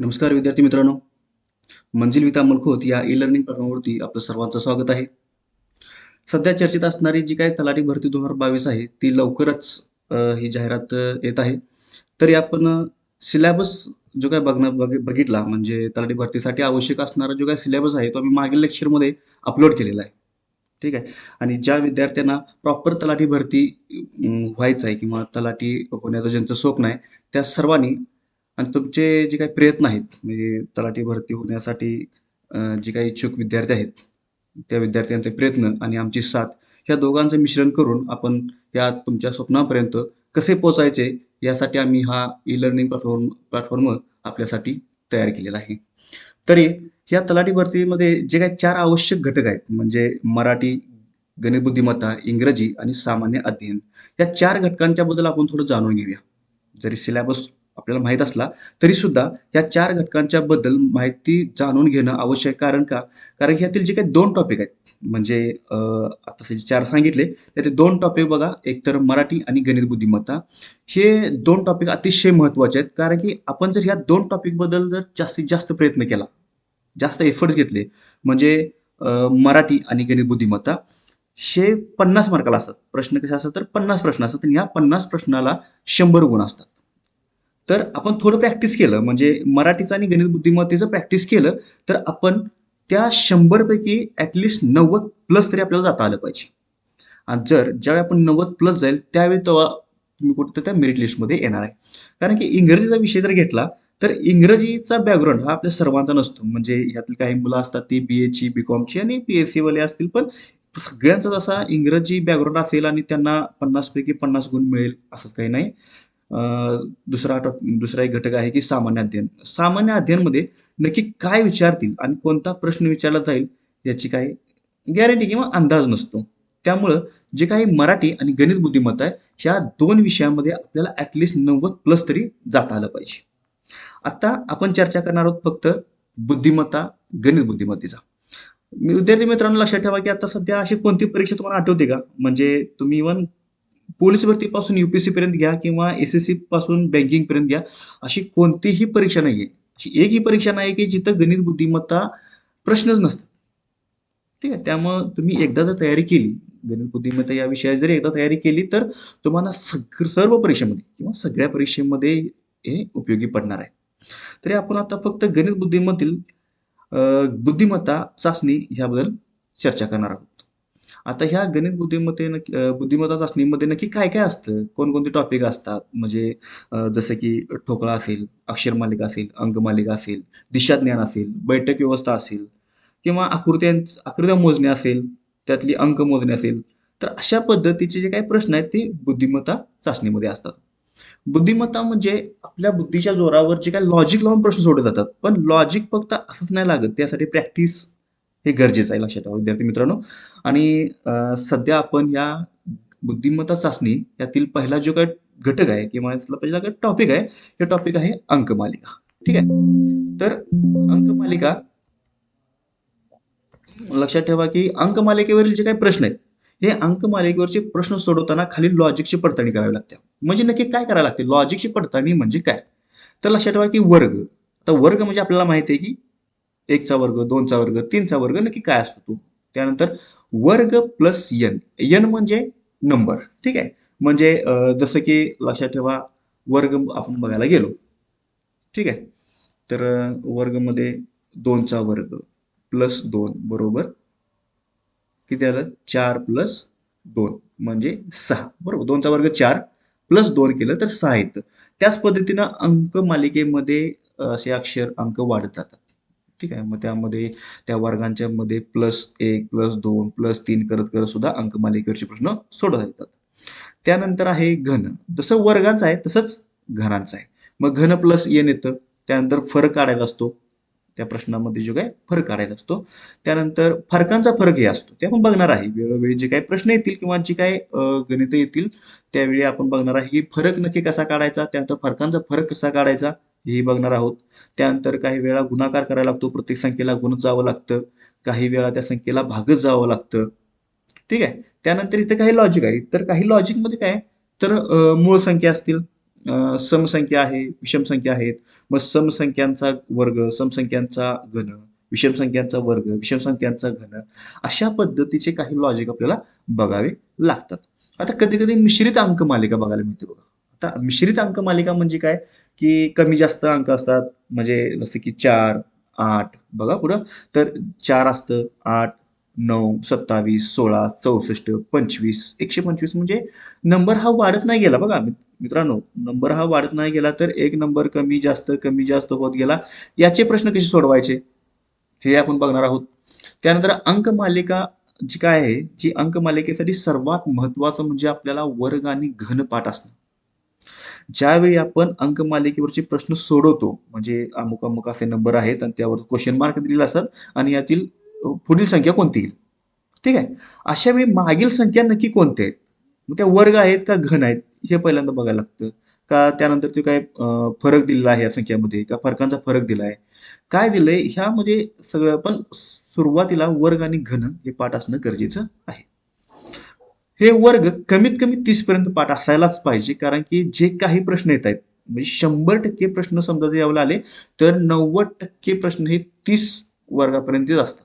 नमस्कार विद्यार्थी मित्रांनो. मंजिल विता मलखोत या ई लर्निंग प्लॅटफॉर्मवरती आपलं सर्वांचं स्वागत आहे. सध्या चर्चेत असणारी जी काही तलाठी भरती 2022 आहे ती लवकरच ही जाहिरात येत आहे. तरी आपण सिलॅबस जो काही बघितला म्हणजे तलाठी भरतीसाठी आवश्यक असणारा जो काही सिलॅबस आहे तो आम्ही मागील लेक्चरमध्ये अपलोड केलेला आहे. ठीक आहे. आणि ज्या विद्यार्थ्यांना प्रॉपर तलाठी भरती व्हायचं आहे किंवा तलाठी होण्याचं ज्यांचं स्वप्न आहे त्या सर्वांनी आणि तुमचे जे काही प्रयत्न आहेत म्हणजे तलाठी भरती होण्यासाठी जे काही इच्छुक विद्यार्थी आहेत त्या विद्यार्थ्यांचे प्रयत्न आणि आमची साथ ह्या दोघांचं मिश्रण करून आपण या तुमच्या स्वप्नापर्यंत कसे पोचायचे यासाठी आम्ही हा ई लर्निंग प्लॅटफॉर्म आपल्यासाठी तयार केलेला आहे. तरी या तलाठी भरतीमध्ये जे काही 4 आवश्यक घटक आहेत म्हणजे मराठी, गणित बुद्धिमत्ता, इंग्रजी आणि सामान्य अध्ययन. या 4 घटकांच्या बद्दल आपण थोडं जाणून घेऊया. जरी सिलॅबस आपल्याला माहीत असला तरी सुद्धा या 4 घटकांच्या बद्दल माहिती जाणून घेणं आवश्यक आहे. कारण का? कारण की यातील जे काही 2 टॉपिक आहेत म्हणजे आता जे 4 सांगितले त्यातील 2 टॉपिक बघा, एक तर मराठी आणि गणित बुद्धिमत्ता. हे 2 टॉपिक अतिशय महत्त्वाचे आहेत. कारण की आपण जर या 2 टॉपिकबद्दल जर जास्तीत जास्त प्रयत्न केला, जास्त एफर्ट्स घेतले म्हणजे मराठी आणि गणित बुद्धिमत्ता हे 50 मार्काला असतात. प्रश्न कसे असतात तर 50 प्रश्न असतात आणि या 50 प्रश्नाला 100 गुण असतात. तर आपण थोडं प्रॅक्टिस केलं म्हणजे मराठीचं आणि गणित बुद्धिमत्तेचं प्रॅक्टिस केलं तर आपण त्या 100 पैकी ॲटलिस्ट 90 प्लस तरी आपल्याला जाता आलं पाहिजे. आणि ज्यावेळी आपण 90 प्लस जाईल त्यावेळी तेव्हा तुम्ही कुठं त्या मेरिट लिस्टमध्ये येणार आहे. कारण की इंग्रजीचा विषय जर घेतला तर इंग्रजीचा बॅकग्राऊंड हा आपल्या सर्वांचा नसतो. म्हणजे यातील काही मुलं असतात ती BA ची, BCOMची आणि PSC वाले असतील, पण सगळ्यांचा जसा इंग्रजी बॅकग्राऊंड असेल आणि त्यांना 50 पैकी 50 गुण मिळेल असंच काही नाही. दुसरा एक घटक आहे की सामान्य अध्ययन. सामान्य अध्ययनमध्ये नक्की काय विचारतील आणि कोणता प्रश्न विचारला जाईल याची काही गॅरंटी किंवा अंदाज नसतो. त्यामुळं जे काही मराठी आणि गणित बुद्धिमत्ता आहे ह्या 2 विषयामध्ये आपल्याला ॲटलिस्ट 90 प्लस तरी जाता आलं पाहिजे. आता आपण चर्चा करणार आहोत फक्त बुद्धिमत्ता, गणित बुद्धिमत्तेचा. विद्यार्थी मित्रांनो लक्षात ठेवा की आता सध्या अशी कोणती परीक्षा तुम्हाला आठवते का? म्हणजे तुम्ही इव्हन पोलीस भरतीपासून UPSC पर्यंत घ्या किंवा SSC पासून बँकिंग पर्यंत घ्या, अशी कोणतीही परीक्षा नाहीये. अशी एकही परीक्षा नाही की जिथं गणित बुद्धिमत्ता प्रश्नच नसतात. ठीक आहे. त्यामुळं तुम्ही एकदा जर तयारी केली, गणित बुद्धिमत्ता या विषयात जर एकदा तयारी केली तर तुम्हाला सर्व परीक्षेमध्ये किंवा सगळ्या परीक्षेमध्ये हे उपयोगी पडणार आहे. तरी आपण आता फक्त गणित बुद्धिमत्तेतील बुद्धिमत्ता चाचणी ह्याबद्दल चर्चा करणार आहोत. आता ह्या गणित बुद्धिमत्ता चाचणीमध्ये नक्की काय-काय असतं? कोणकोणते टॉपिक असतात? म्हणजे जसं की ठोकळा असेल, अक्षरमालिका असेल, अंकमालिका असेल, दिशाज्ञान असेल, बैठक व्यवस्था असेल किंवा आकृत्या मोजणे असेल, त्यातली अंक मोजणे असेल. तर अशा पद्धतीचे जे काही प्रश्न आहेत ते बुद्धिमत्ता चाचणीमध्ये असतात. बुद्धिमत्ता म्हणजे आपल्या बुद्धीच्या जोरावर जे काही लॉजिक लावून प्रश्न सोडवले जातात. पण लॉजिक फक्त असंच नाही लागत. त्यासाठी प्रॅक्टिस हे गरजेचं आहे लक्षात ठेवा विद्यार्थी मित्रांनो. आणि सध्या आपण या बुद्धिमत्ता चाचणी यातील पहिला जो काही घटक आहे किंवा यातला पहिला काही टॉपिक आहे, हे टॉपिक आहे अंकमालिका. ठीक आहे. तर अंकमालिका लक्षात ठेवा की अंकमालिकेवरील जे काही प्रश्न आहेत, हे अंकमालिकेवरचे प्रश्न सोडवताना खाली लॉजिकची पडताळणी करावी लागते. म्हणजे नक्की काय करायला लागते? लॉजिकची पडताळणी म्हणजे काय? तर लक्षात ठेवा की वर्ग. आता वर्ग म्हणजे आपल्याला माहिती आहे की 1चा वर्ग, 2चा वर्ग, 3चा वर्ग नक्की काय असतो तो. त्यानंतर वर्ग प्लस एन. एन म्हणजे नंबर. ठीक आहे. म्हणजे जसं की लक्षात ठेवा वर्ग आपण बघायला गेलो. ठीक आहे. तर वर्गमध्ये 2चा वर्ग प्लस 2 बरोबर किती आलं? 4 प्लस 2 म्हणजे 6 बरोबर. 2चा वर्ग 4 प्लस 2 केलं तर 6 येतं. त्याच पद्धतीनं अंकमालिकेमध्ये असे अक्षर अंक वाढत जातात. ठीक आहे. मग त्यामध्ये त्या वर्गांच्या मध्ये +1, +2, +3 करत करत सुद्धा अंकमालिकेवरचे प्रश्न सोडवता येतात. त्यानंतर आहे घन. जसं वर्गांचं आहे तसंच घनांचं आहे. मग घन प्लस एन येतं. त्यानंतर फरक काढायचा असतो. त्या प्रश्नामध्ये जो काही फरक काढायचा असतो. त्यानंतर फरकांचा फरक हे असतो. ते आपण बघणार आहे. वेळोवेळी जे काही प्रश्न येतील किंवा जी काही गणितं येतील त्यावेळी आपण बघणार आहे की फरक नक्की कसा काढायचा, त्यानंतर फरकांचा फरक कसा काढायचा हेही बघणार आहोत. त्यानंतर काही वेळा गुणाकार करायला लागतो. प्रत्येक संख्येला गुणत जावं लागतं. काही वेळा त्या संख्येला भागत जावं लागतं. ठीक आहे. त्यानंतर इथं काही लॉजिक आहे. तर काही लॉजिकमध्ये काय तर मूळ संख्या असतील, समसंख्या आहे, विषम संख्या आहेत. मग समसंख्यांचा वर्ग, समसंख्यांचा घन, विषम संख्यांचा वर्ग, विषम संख्यांचा घन, अशा पद्धतीचे काही लॉजिक आपल्याला बघावे लागतात. आता कधी-कधी मिश्रित अंक मालिका बघायला मिळते बघा. आता मिश्रित अंक मालिका म्हणजे काय, की कमी जास्त अंक असतात. म्हणजे जसं की 4, 8 बघा पुढं. तर 4 असतं, 8, 9, 27, 16, 64, 25, 125 म्हणजे नंबर हा वाढत नाही गेला बघा मित्रांनो. नंबर हा वाढत नाही गेला तर एक नंबर कमी जास्त होत गेला. याचे प्रश्न कसे सोडवायचे हे आपण बघणार आहोत. त्यानंतर अंकमालिका जी काय आहे, जी अंकमालिकेसाठी सर्वात महत्वाचं म्हणजे आपल्याला वर्ग आणि घनपाठ असणं. ज्यावेळी आपण अंकमालिकेवरचे प्रश्न सोडवतो, म्हणजे अमुक अमुक असे नंबर आहेत आणि त्यावर क्वेश्चन मार्क दिलेले असतात आणि यातील पुढील संख्या कोणती येईल. ठीक आहे. अशा वेळी मागील संख्या नक्की कोणत्या आहेत? मग त्या वर्ग आहेत का घन आहेत हे पहिल्यांदा बघायला लागतं. का त्यानंतर ते काय फरक दिलेला आहे या संख्यामध्ये का फरकांचा फरक दिला आहे. काय दिलंय ह्यामध्ये सगळं पण सुरुवातीला वर्ग आणि घन हे पाठ असणं गरजेचं आहे. हे वर्ग कमीत कमी 30 पर्यंत पाठ असायलाच पाहिजे कारण की जे काही प्रश्न येत आहेत म्हणजे 100% प्रश्न समजा जर यावेळेला आले तर 90% प्रश्न हे 30 वर्गापर्यंतच असतात.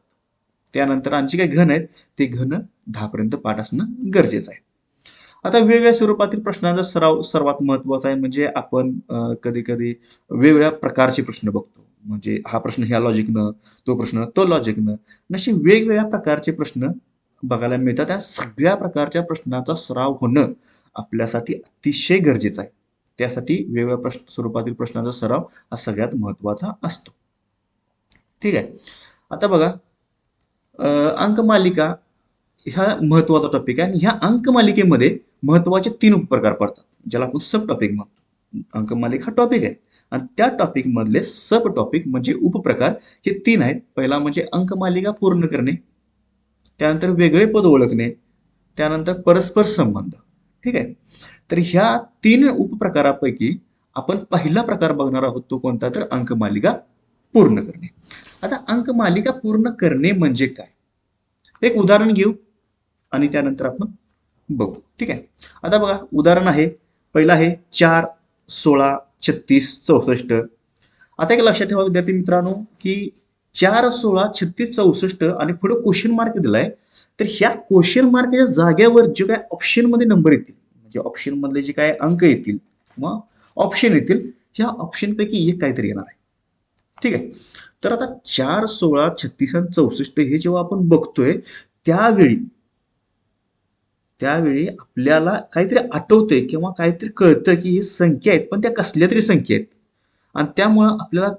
त्यानंतर आणखी काही घन आहेत ते घन 10 पर्यंत पाठ असणं गरजेचं आहे. आता वेगवेगळ्या स्वरूपातील प्रश्नांचा सराव सर्वात महत्वाचा आहे म्हणजे आपण कधी कधी वेगवेगळ्या प्रकारचे प्रश्न बघतो. म्हणजे हा प्रश्न ह्या लॉजिकनं, तो प्रश्न तो लॉजिकनं, असे वेगवेगळ्या प्रकारचे प्रश्न बघायला मिळतात. त्या सगळ्या प्रकारच्या प्रश्नाचा सराव होणं आपल्यासाठी अतिशय गरजेचं आहे. त्यासाठी वेगवेगळ्या स्वरूपातील प्रश्नांचा सराव हा सगळ्यात महत्वाचा असतो. ठीक आहे. आता बघा अंकमालिका ह्या महत्वाचा टॉपिक आहे आणि ह्या अंकमालिकेमध्ये महत्वाचे 3 उपप्रकार पडतात ज्याला आपण सब टॉपिक म्हणतो. अंकमालिका हा टॉपिक आहे आणि त्या टॉपिक मधले सब टॉपिक म्हणजे उपप्रकार हे 3 आहेत. पहिला म्हणजे अंकमालिका पूर्ण करणे, त्यानंतर वेगळे पद ओळखणे, त्यानंतर परस्पर संबंध. ठीक आहे. तर ह्या 3 उपप्रकारापैकी आपण पहिला प्रकार बघणार आहोत तो कोणता तर अंकमालिका पूर्ण करणे. आता अंकमालिका पूर्ण करणे म्हणजे काय, एक उदाहरण घेऊ आणि त्यानंतर आपण बघू. ठीक आहे. आता बघा उदाहरण आहे, पहिलं आहे 4, 16, 36, 64. आता एक लक्षात ठेवा विद्यार्थी मित्रांनो की 4, 16, 36, 64 आणि पुढे क्वेश्चन मार्क दिलाय. तर ह्या क्वेश्चन मार्कच्या जागेवर जे काय ऑप्शन मध्ये नंबर येतील म्हणजे ऑप्शन मधले जे काय अंक येतील किंवा ऑप्शन येतील ह्या ऑप्शन पैकी एक काहीतरी येणार आहे. ठीक आहे. तर आता 4, 16, 36 आणि 64 हे जेव्हा आपण बघतोय त्यावेळी त्यावेळी आपल्याला काहीतरी आठवतंय किंवा काहीतरी कळतं की हे संख्या आहेत पण त्या कसल्या तरी संख्या आहेत आणि त्यामुळं आपल्याला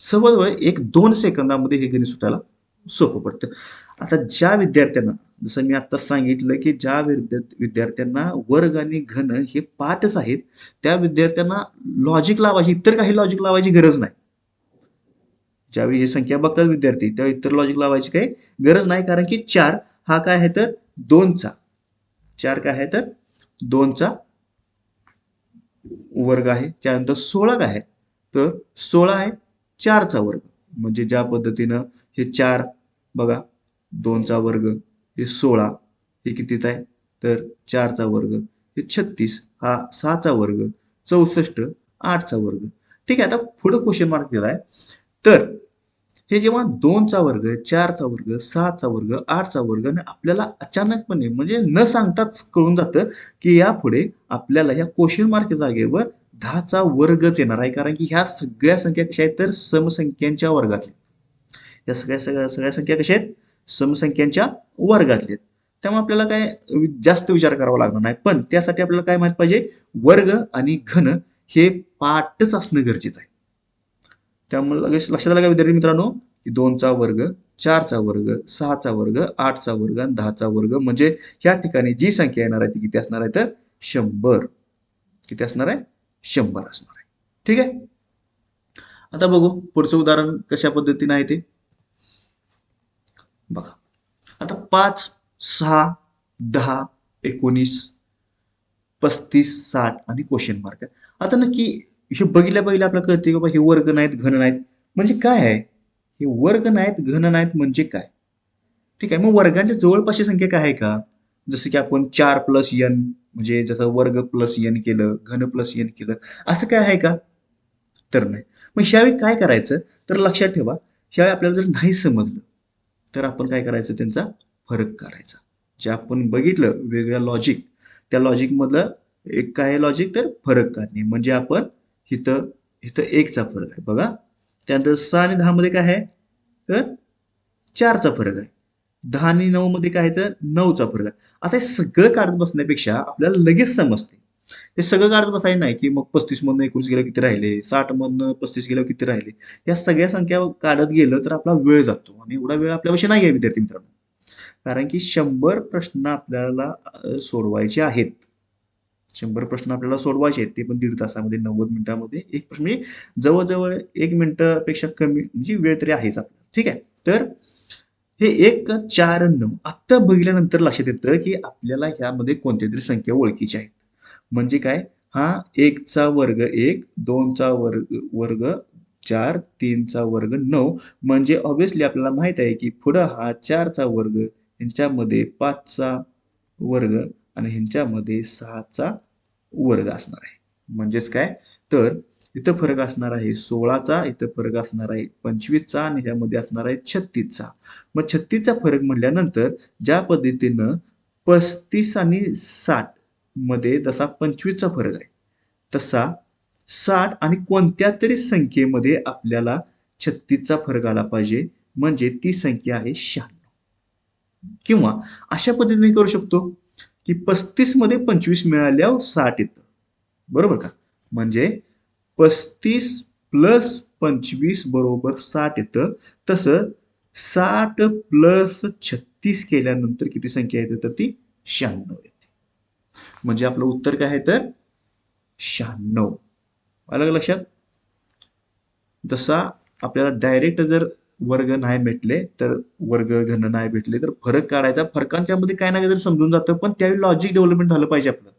जवळजवळ 1-2 सेकंदामध्ये हे गणित सुटायला सोपं पडतं. आता ज्या विद्यार्थ्यांना जसं मी आता सांगितलं की ज्या विद्यार्थ्यांना वर्ग आणि घन हे पाठच आहेत त्या विद्यार्थ्यांना लॉजिक लावायची, इतर काही लॉजिक लावायची गरज नाही. ज्यावेळी हे संख्या बघतात विद्यार्थी तेव्हा इतर लॉजिक लावायची काही गरज नाही कारण की 4 हा काय आहे तर 2चा 4 काय आहे तर 2चा वर्ग आहे. त्यानंतर 16 काय आहे तर 16 आहे 4चा वर्ग. म्हणजे ज्या पद्धतीनं हे 4 बघा 2चा वर्ग, हे 16 हे कितीचा आहे तर 4चा वर्ग, हे 36 हा 6चा वर्ग, 64 8चा वर्ग. ठीक आहे. आता पुढे क्वेश्चन मार्क दिलाय तर हे जेव्हा 2चा वर्ग, 4चा वर्ग, 6चा वर्ग, 8चा वर्ग आणि आपल्याला अचानकपणे म्हणजे न सांगताच कळून जातं की यापुढे आपल्याला या क्वेश्चन मार्क जागेवर 10चा वर्गच येणार आहे कारण की ह्या सगळ्या संख्या कशा आहेत तर समसंख्यांच्या वर्गातल्या. या सगळ्या सगळ्या सगळ्या संख्या कशा आहेत समसंख्यांच्या वर्गातल्या आहेत. त्यामुळे आपल्याला काय जास्त विचार करावा लागणार नाही. पण त्यासाठी आपल्याला काय माहित पाहिजे वर्ग आणि घन हे पाठच असणं गरजेचं आहे. त्यामुळे लगेच लक्षात आलं का विद्यार्थी मित्रांनो की 2चा वर्ग, 4चा वर्ग, 6चा वर्ग, 8चा वर्ग आणि 10चा वर्ग म्हणजे ह्या ठिकाणी जी संख्या येणार आहे ती किती असणार आहे तर 100. किती असणार आहे 100 असणार आहे. ठीक आहे. आता बघू पुढचं उदाहरण कशा पद्धतीने आहे ते बघा. आता 5, 6, 10, 19, 35, 60 आणि क्वेश्चन मार्क आहे. आता नक्की हे बघितल्या बघितल्या आपल्याला कळते की बाबा हे वर्ग नाहीत घन नाहीत म्हणजे काय आहे, हे वर्ग नाहीत घन नाहीत म्हणजे काय. ठीक आहे. मग वर्गांच्या जवळपासची संख्या काय आहे का, जसं की आपण 4 + n म्हणजे जसं वर्ग प्लस एन केलं, घन प्लस एन केलं, असं काय आहे का? तर नाही. मग ह्यावेळी काय करायचं, तर लक्षात ठेवा, ह्यावेळी आपल्याला जर नाही समजलं तर आपण काय करायचं, त्यांचा फरक काढायचा. जे आपण बघितलं वेगळ्या लॉजिक, त्या लॉजिकमधलं एक काय लॉजिक, तर फरक काढणे. म्हणजे आपण इथं इथं एकचा फरक आहे बघा. त्यानंतर 6 आणि 10 मध्ये काय आहे, तर 4चा फरक आहे. 10 आणि 9 मध्ये काय आहे, तर 9चा फरक आहे. आता हे सगळं काढत बसण्यापेक्षा आपल्याला लगेच समजते. हे सगळं काढत बसायचं नाही, की मग 35 मधनं 19 गेलं किती राहिले, 60 मधनं 35 गेलं किती राहिले. या सगळ्या संख्या काढत गेलं तर आपला वेळ जातो आणि एवढा वेळ आपल्यापाशी नाही आहे विद्यार्थी मित्रांनो. कारण की 100 प्रश्न आपल्याला सोडवायचे आहेत. 100 प्रश्न आपल्याला सोडवायचे आहेत. ते पण 1.5 तासामध्ये, 90 मिनिटामध्ये एक प्रश्न, म्हणजे जवळ-जवळ 1 मिनिटापेक्षा कमी म्हणजे वेळ तरी आहेच आपल्याला. ठीक आहे. तर हे 1, 4, 9 आत्ता बघितल्यानंतर लक्षात येतं, की आपल्याला ह्यामध्ये कोणत्यातरी संख्या ओळखीच्या आहेत. म्हणजे काय? हा 1चा वर्ग 1, 2चा वर्ग 4, 3चा वर्ग 9, म्हणजे ऑब्व्हियसली आपल्याला माहित आहे, की पुढं हा 4चा वर्ग, ह्यांच्यामध्ये 5चा वर्ग आणि ह्यांच्यामध्ये 6चा वर्ग असणार आहे. म्हणजेच काय? तर इथं फरक असणार आहे 16चा, इथं फरक असणार आहे 25चा आणि ह्यामध्ये असणार आहे 36चा. मग 36चा फरक म्हटल्यानंतर ज्या पद्धतीनं 35 आणि 60 मध्ये जसा 25चा फरक आहे, तसा 60 आणि कोणत्या तरी संख्येमध्ये आपल्याला 36चा फरक आला पाहिजे. म्हणजे ती संख्या आहे 96. किंवा अशा पद्धतीने करू शकतो, की 35 मध्ये 25 मिळाल्यावर 60 येतं. बरोबर का? म्हणजे 35 प्लस 25 बरोबर 60 येतं. तसं 60 प्लस 36 केल्यानंतर किती संख्या येते, तर ती 96 येते. म्हणजे आपलं उत्तर काय आहे, तर 96. आलं का लक्षात? जसा आपल्याला डायरेक्ट जर वर्ग नाही भेटले, तर वर्ग घन नाही भेटले, तर फरक काढायचा. फरकांच्या मध्ये काय ना काहीतरी समजून जातं, पण त्यावेळी लॉजिक डेव्हलपमेंट झालं पाहिजे आपलं,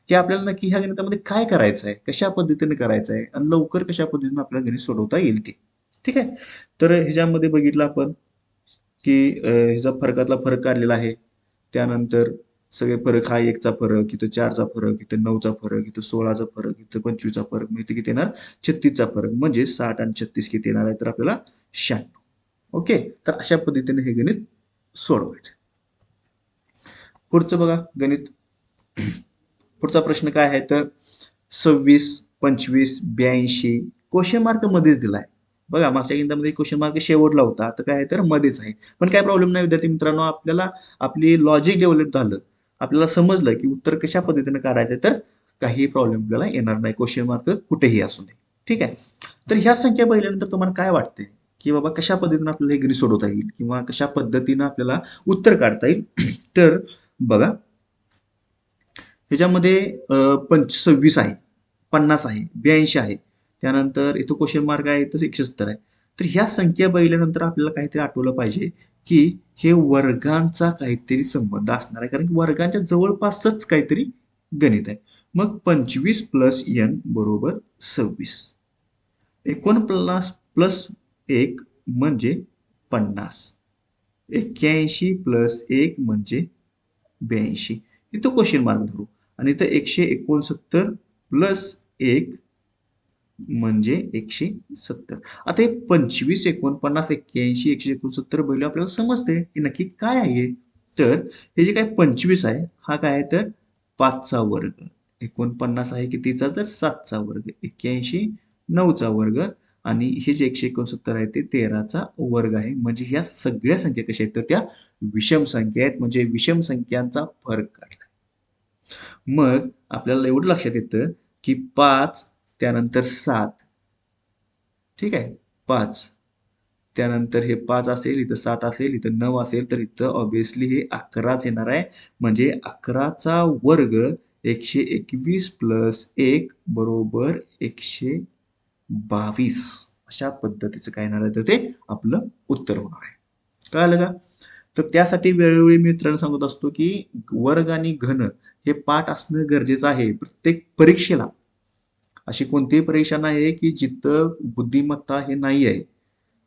की आपल्याला नक्की ह्या गणितामध्ये काय करायचं आहे, कशा पद्धतीने करायचं आहे आणि लवकर कशा पद्धतीने आपल्याला गणित सोडवता येईल ते. ठीक आहे. तर ह्याच्यामध्ये बघितलं आपण, की ह्याचा फरकातला फरक काढलेला आहे. त्यानंतर सगळे फरक, हा 1चा फरक, इथं 4चा फरक, इथं 9चा फरक, इथं 16चा फरक, इथं 25चा फरक, मग इथे किती येणार, 36चा फरक. म्हणजे 60 आणि 36 किती येणार आहे, तर आपल्याला 96. ओके. तर अशा पद्धतीने हे गणित सोडवायचं. पुढचं बघा गणित. पुढचा प्रश्न काय आहे, तर 26, 25, 82 क्वेश्चन मार्क मध्येच दिलाय. बघा मागच्या गणितामध्ये क्वेश्चन मार्क शेवटला होता, आता काय आहे, तर मध्येच आहे. पण काय प्रॉब्लेम नाही विद्यार्थी मित्रांनो, आपल्याला आपली लॉजिक डेव्हलप झालं, आपल्याला समजलं की उत्तर कशा पद्धतीने काढायचं, तर काही प्रॉब्लेम आपल्याला येणार नाही, क्वेश्चन मार्क कुठेही असू दे. ठीक आहे. तर ह्या संख्या पाहिल्यानंतर तुम्हाला काय वाटते, की बाबा कशा पद्धतीने आपल्याला हे गणित सोडवता येईल किंवा कशा पद्धतीने आपल्याला उत्तर काढता येईल. तर बघा, ह्याच्यामध्ये 26 आहे, 50 आहे, 82 आहे. त्यानंतर इथं क्वेश्चन मार्क आहे, तर 170 आहे. तर ह्या संख्या बघितल्यानंतर आपल्याला काहीतरी आठवलं पाहिजे, की हे वर्गांचा काहीतरी संबंध असणार आहे, कारण की वर्गांच्या जवळपासच काहीतरी गणित आहे. मग 25 प्लस n बरोबर 26. 49 प्लस 1 म्हणजे 50. 81 प्लस 1 म्हणजे 82. इथं क्वेश्चन मार्क धरू आणि इथं 169 प्लस 1 म्हणजे 170. आता हे 25, 49, 81, 169 बघितलं आपल्याला समजते की नक्की काय आहे. तर हे जे काय 25 आहे, हा काय आहे, तर 5चा वर्ग. 49 आहे कितीचा, तर 7चा वर्ग. 81 9चा वर्ग आणि हे जे 169 आहे ते 13चा वर्ग आहे. म्हणजे ह्या सगळ्या संख्या कशा आहेत, तर त्या विषम संख्या आहेत. म्हणजे विषम संख्यांचा फरक काढला. मग आपल्याला एवढं लक्षात येतं, की 5 त्यानंतर 7. ठीक आहे. 5 त्यानंतर हे 5 असेल, इथं 7 असेल, इथं 9 असेल, तर इथं ऑब्व्हियसली हे 11च येणार आहे. म्हणजे 11चा वर्ग 121 प्लस 1 बरोबर 122. अशा पद्धतीचं काय येणार आहे, तर ते आपलं उत्तर होणार आहे. कळालं का? तर त्यासाठी वेळोवेळी मी मित्रांनो सांगत असतो, की वर्ग आणि घन हे पाठ असणं गरजेचं आहे प्रत्येक परीक्षेला. अशी कोणतीही परीक्षा नाही आहे, की जिथं बुद्धिमत्ता हे नाही आहे.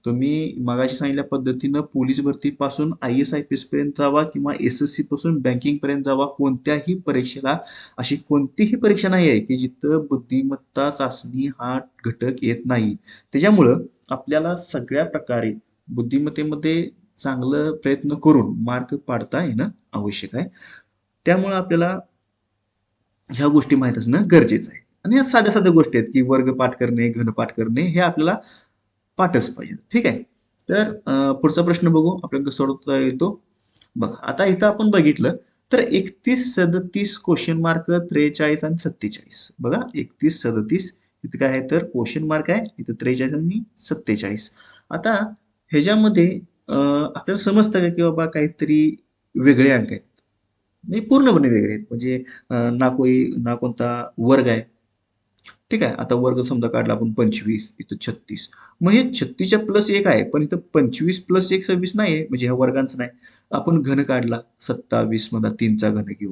तुम्ही मगाशी सांगितल्या पद्धतीनं पोलीस भरतीपासून IAS-IPS पर्यंत जावा किंवा SSC पासून बँकिंग पर्यंत जावा, कोणत्याही परीक्षेला अशी कोणतीही परीक्षा नाही आहे की जिथं बुद्धिमत्ता चाचणी हा घटक येत नाही. त्याच्यामुळं आपल्याला सगळ्या प्रकारे बुद्धिमत्तेमध्ये चांगलं प्रयत्न करून मार्क पाडता येणं आवश्यक आहे. त्यामुळं आपल्याला ह्या गोष्टी माहीत असणं गरजेचं आहे. आणि या साध्या साध्या गोष्टी आहेत की वर्ग पाठ करणे, घनपाठ करणे हे आपल्याला पाठच पाहिजे. ठीक आहे. तर पुढचा प्रश्न बघू आपल्याला कसं सोडवता येतो. बघा आता इथं आपण बघितलं तर 31, 37 क्वेश्चन मार्क, 43 आणि 47. बघा 31, 37 इथं काय आहे तर क्वेश्चन मार्क आहे, इथं 43 आणि 47. आता ह्याच्यामध्ये आपल्याला समजतं का की बाबा काहीतरी वेगळे अंक आहेत. म्हणजे पूर्णपणे वेगळे आहेत. म्हणजे ना कोणता वर्ग आहे. ठीक आहे. आता वर्ग समजा काढला आपण 25, इथं 36. मग हे 36च्या प्लस 1 आहे, पण इथं 25 प्लस 1 26 नाही आहे, म्हणजे ह्या वर्गांचं नाही. आपण घन काढला 27 मधला 3चा घन घेऊ.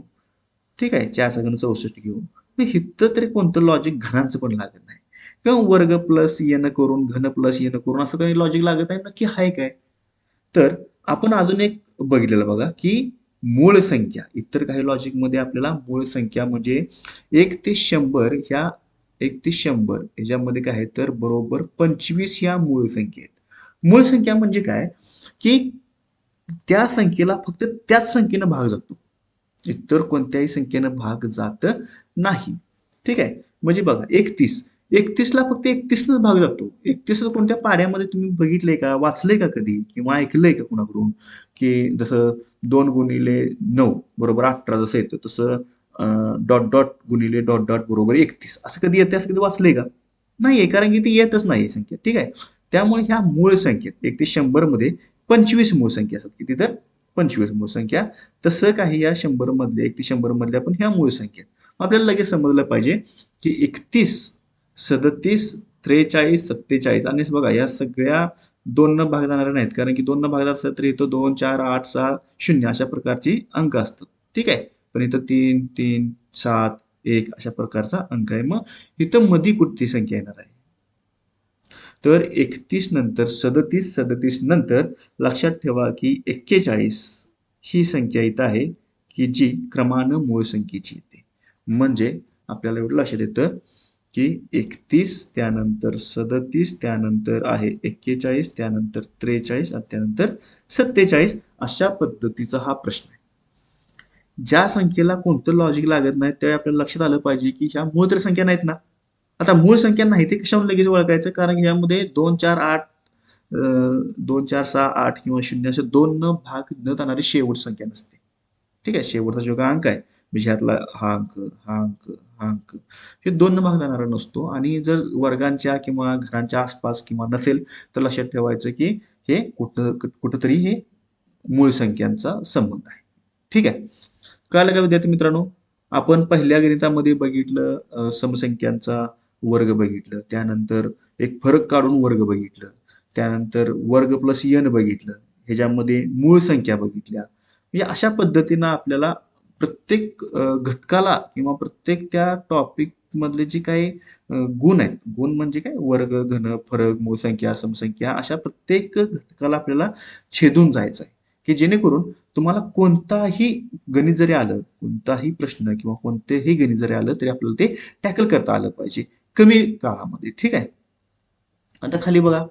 ठीक आहे. 4चा घन 64 घेऊ. मग इथं तरी कोणतं लॉजिक घनांचं पण लागत नाही. किंवा वर्ग प्लस n करून घन प्लस n करून असं काही लॉजिक लागत नाही. नक्की आहे काय? तर आपण अजून एक बघितलेलं बघा की मूळ संख्या, इतर काही लॉजिकमध्ये आपल्याला मूळ संख्या म्हणजे 1 ते 100 ह्या 1 ते 100 याच्यामध्ये काय आहे तर बरोबर 25 ह्या मूळ संख्या आहेत. मूळ संख्या म्हणजे काय की त्या संख्येला फक्त त्याच संख्येनं भाग जातो, इतर कोणत्याही संख्येनं भाग जात नाही. ठीक आहे. म्हणजे बघा 31 ला फक्त 31 न भाग जातो. 31 कोणत्या पाड्यामध्ये तुम्ही बघितलंय का, वाचलंय का कधी किंवा ऐकलंय का कुणाकडून की जसं 2 गुणिले 9 बरोबर 18 जसं येतं तसं डॉट डॉट गुणिले डॉट डॉट बरोबर 31 असं कधी येते, असं कधी वाचलंय का? नाहीये, कारण की ती येतच नाही संख्या. ठीक आहे. त्यामुळे ह्या मूळ संख्येत 1 ते 100 मध्ये 25 मूळ संख्या असतात. किती तर 25 मूळ संख्या. तसं काही या 100 मधले 1 ते 100 मधल्या पण ह्या मूळ संख्या आपल्याला लगेच समजलं पाहिजे की 31, 37, 43, 47 आणि बघा या सगळ्या 2 न भाग जाणाऱ्या नाहीत, कारण की 2 न भाग जात असेल तर इथं 2, 4, 8, 6, 0 अशा प्रकारची अंक असतात. ठीक आहे. पण इथं 3, 3, 7, 1 अशा प्रकारचा अंक आहे. मग इथं मधी कुठची संख्या येणार आहे तर 31 नंतर 37, 37 नंतर लक्षात ठेवा की 41 ही संख्या इथं आहे की जी क्रमानं मूळ संख्येची येते. म्हणजे आपल्याला एवढं लक्षात येतं की 31 त्यानंतर 37 त्यानंतर आहे 41 त्यानंतर 43 आणि त्यानंतर 47 अशा पद्धतीचा हा प्रश्न आहे. ज्या संख्येला कोणतं लॉजिक लागत नाही ते आपल्याला लक्षात आलं पाहिजे की ह्या मूळ तर संख्या नाहीत ना. आता मूळ संख्या नाही ते कशावर लगेच ओळखायचं, कारण यामध्ये 2, 4, 8 2, 4, 6, 8 किंवा 0 असे 2 न भाग न जाणारी शेवट संख्या नसते. ठीक आहे. शेवटचा जो काय अंक आहे म्हणजे ह्यातला हा अंक, हा अंक, हा अंक हे 2 न भाग जाणारा नसतो. आणि जर वर्गांच्या किंवा घरांच्या आसपास किंवा नसेल तर लक्षात ठेवायचं की हे कुठंतरी हे मूळ संख्यांचा संबंध आहे. ठीक आहे. कळालं का विद्यार्थी मित्रांनो? आपण पहिल्या गणितामध्ये बघितलं समसंख्यांचा वर्ग बघितलं, त्यानंतर एक फरक काढून वर्ग बघितलं, त्यानंतर वर्ग प्लस n बघितलं, ह्याच्यामध्ये मूळ संख्या बघितल्या. म्हणजे अशा पद्धतीनं आपल्याला प्रत्येक घटकाला किंवा प्रत्येक त्या टॉपिक मधले जे काही गुण आहेत, गुण म्हणजे काय वर्ग, घन, फरक, मूळ संख्या, समसंख्या अशा प्रत्येक घटकाला आपल्याला छेदून जायचं आहे की जेणेकरून तुम्हाला कोणताही गणित जरी आलं, कोणताही प्रश्न किंवा कोणतेही गणित जरी आलं तरी आपल्याला ते टॅकल करता आलं पाहिजे कमी काळामध्ये. ठीक आहे. आता खाली बघा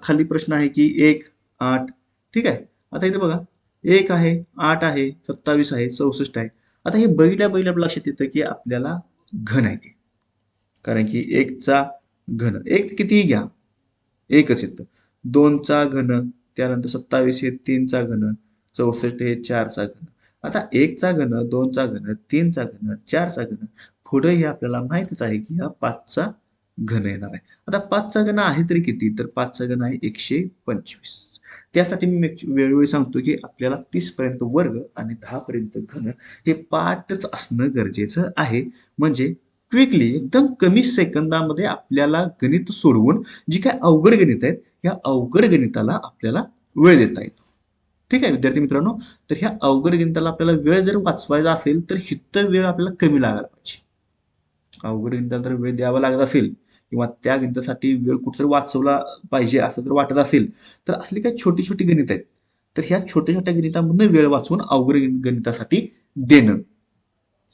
खाली प्रश्न आहे की 1, 8. ठीक आहे. आता इथे बघा 1 आहे, 8 आहे, 27 आहे, 64 आहे. आता हे बघितल्या बघितल्या लक्षात येतं की आपल्याला घन आहे ते, कारण की 1चा घन 1 कितीही घ्या एकच येतं. 2चा घन, त्यानंतर 27 हे 3चा घन, 64 हे 4चा घन. आता 1चा घन, 2चा घन, 3चा घन, 4चा घन, पुढे हे आपल्याला माहितच आहे की हा 5चा घन येणार आहे. आता 5चा घन आहे तरी किती, तर 5चा घन आहे 125. त्यासाठी मी वेळोवेळी सांगतो की आपल्याला 30 पर्यंत वर्ग आणि 10 पर्यंत घन हे पाठच असणं गरजेचं आहे. म्हणजे क्विकली एकदम कमी सेकंदामध्ये आपल्याला गणित सोडवून जी काय अवघड गणित आहेत या अवघड गणिताला आपल्याला वेळ देता येतो. ठीक आहे विद्यार्थी मित्रांनो. तर ह्या अवघड गणिताला आपल्याला वेळ जर वाचवायचा असेल तर हित्त वेळ आपल्याला कमी लागायला पाहिजे. अवघड गणिताला जर वेळ द्यावा लागत असेल किंवा त्या गणितासाठी वेळ कुठेतरी वाचवला पाहिजे असं जर वाटत असेल, तर असली काही छोटी छोटी गणित आहेत, तर ह्या छोट्या छोट्या गणितांमधून वेळ वाचवून अवघड गणितासाठी देणं.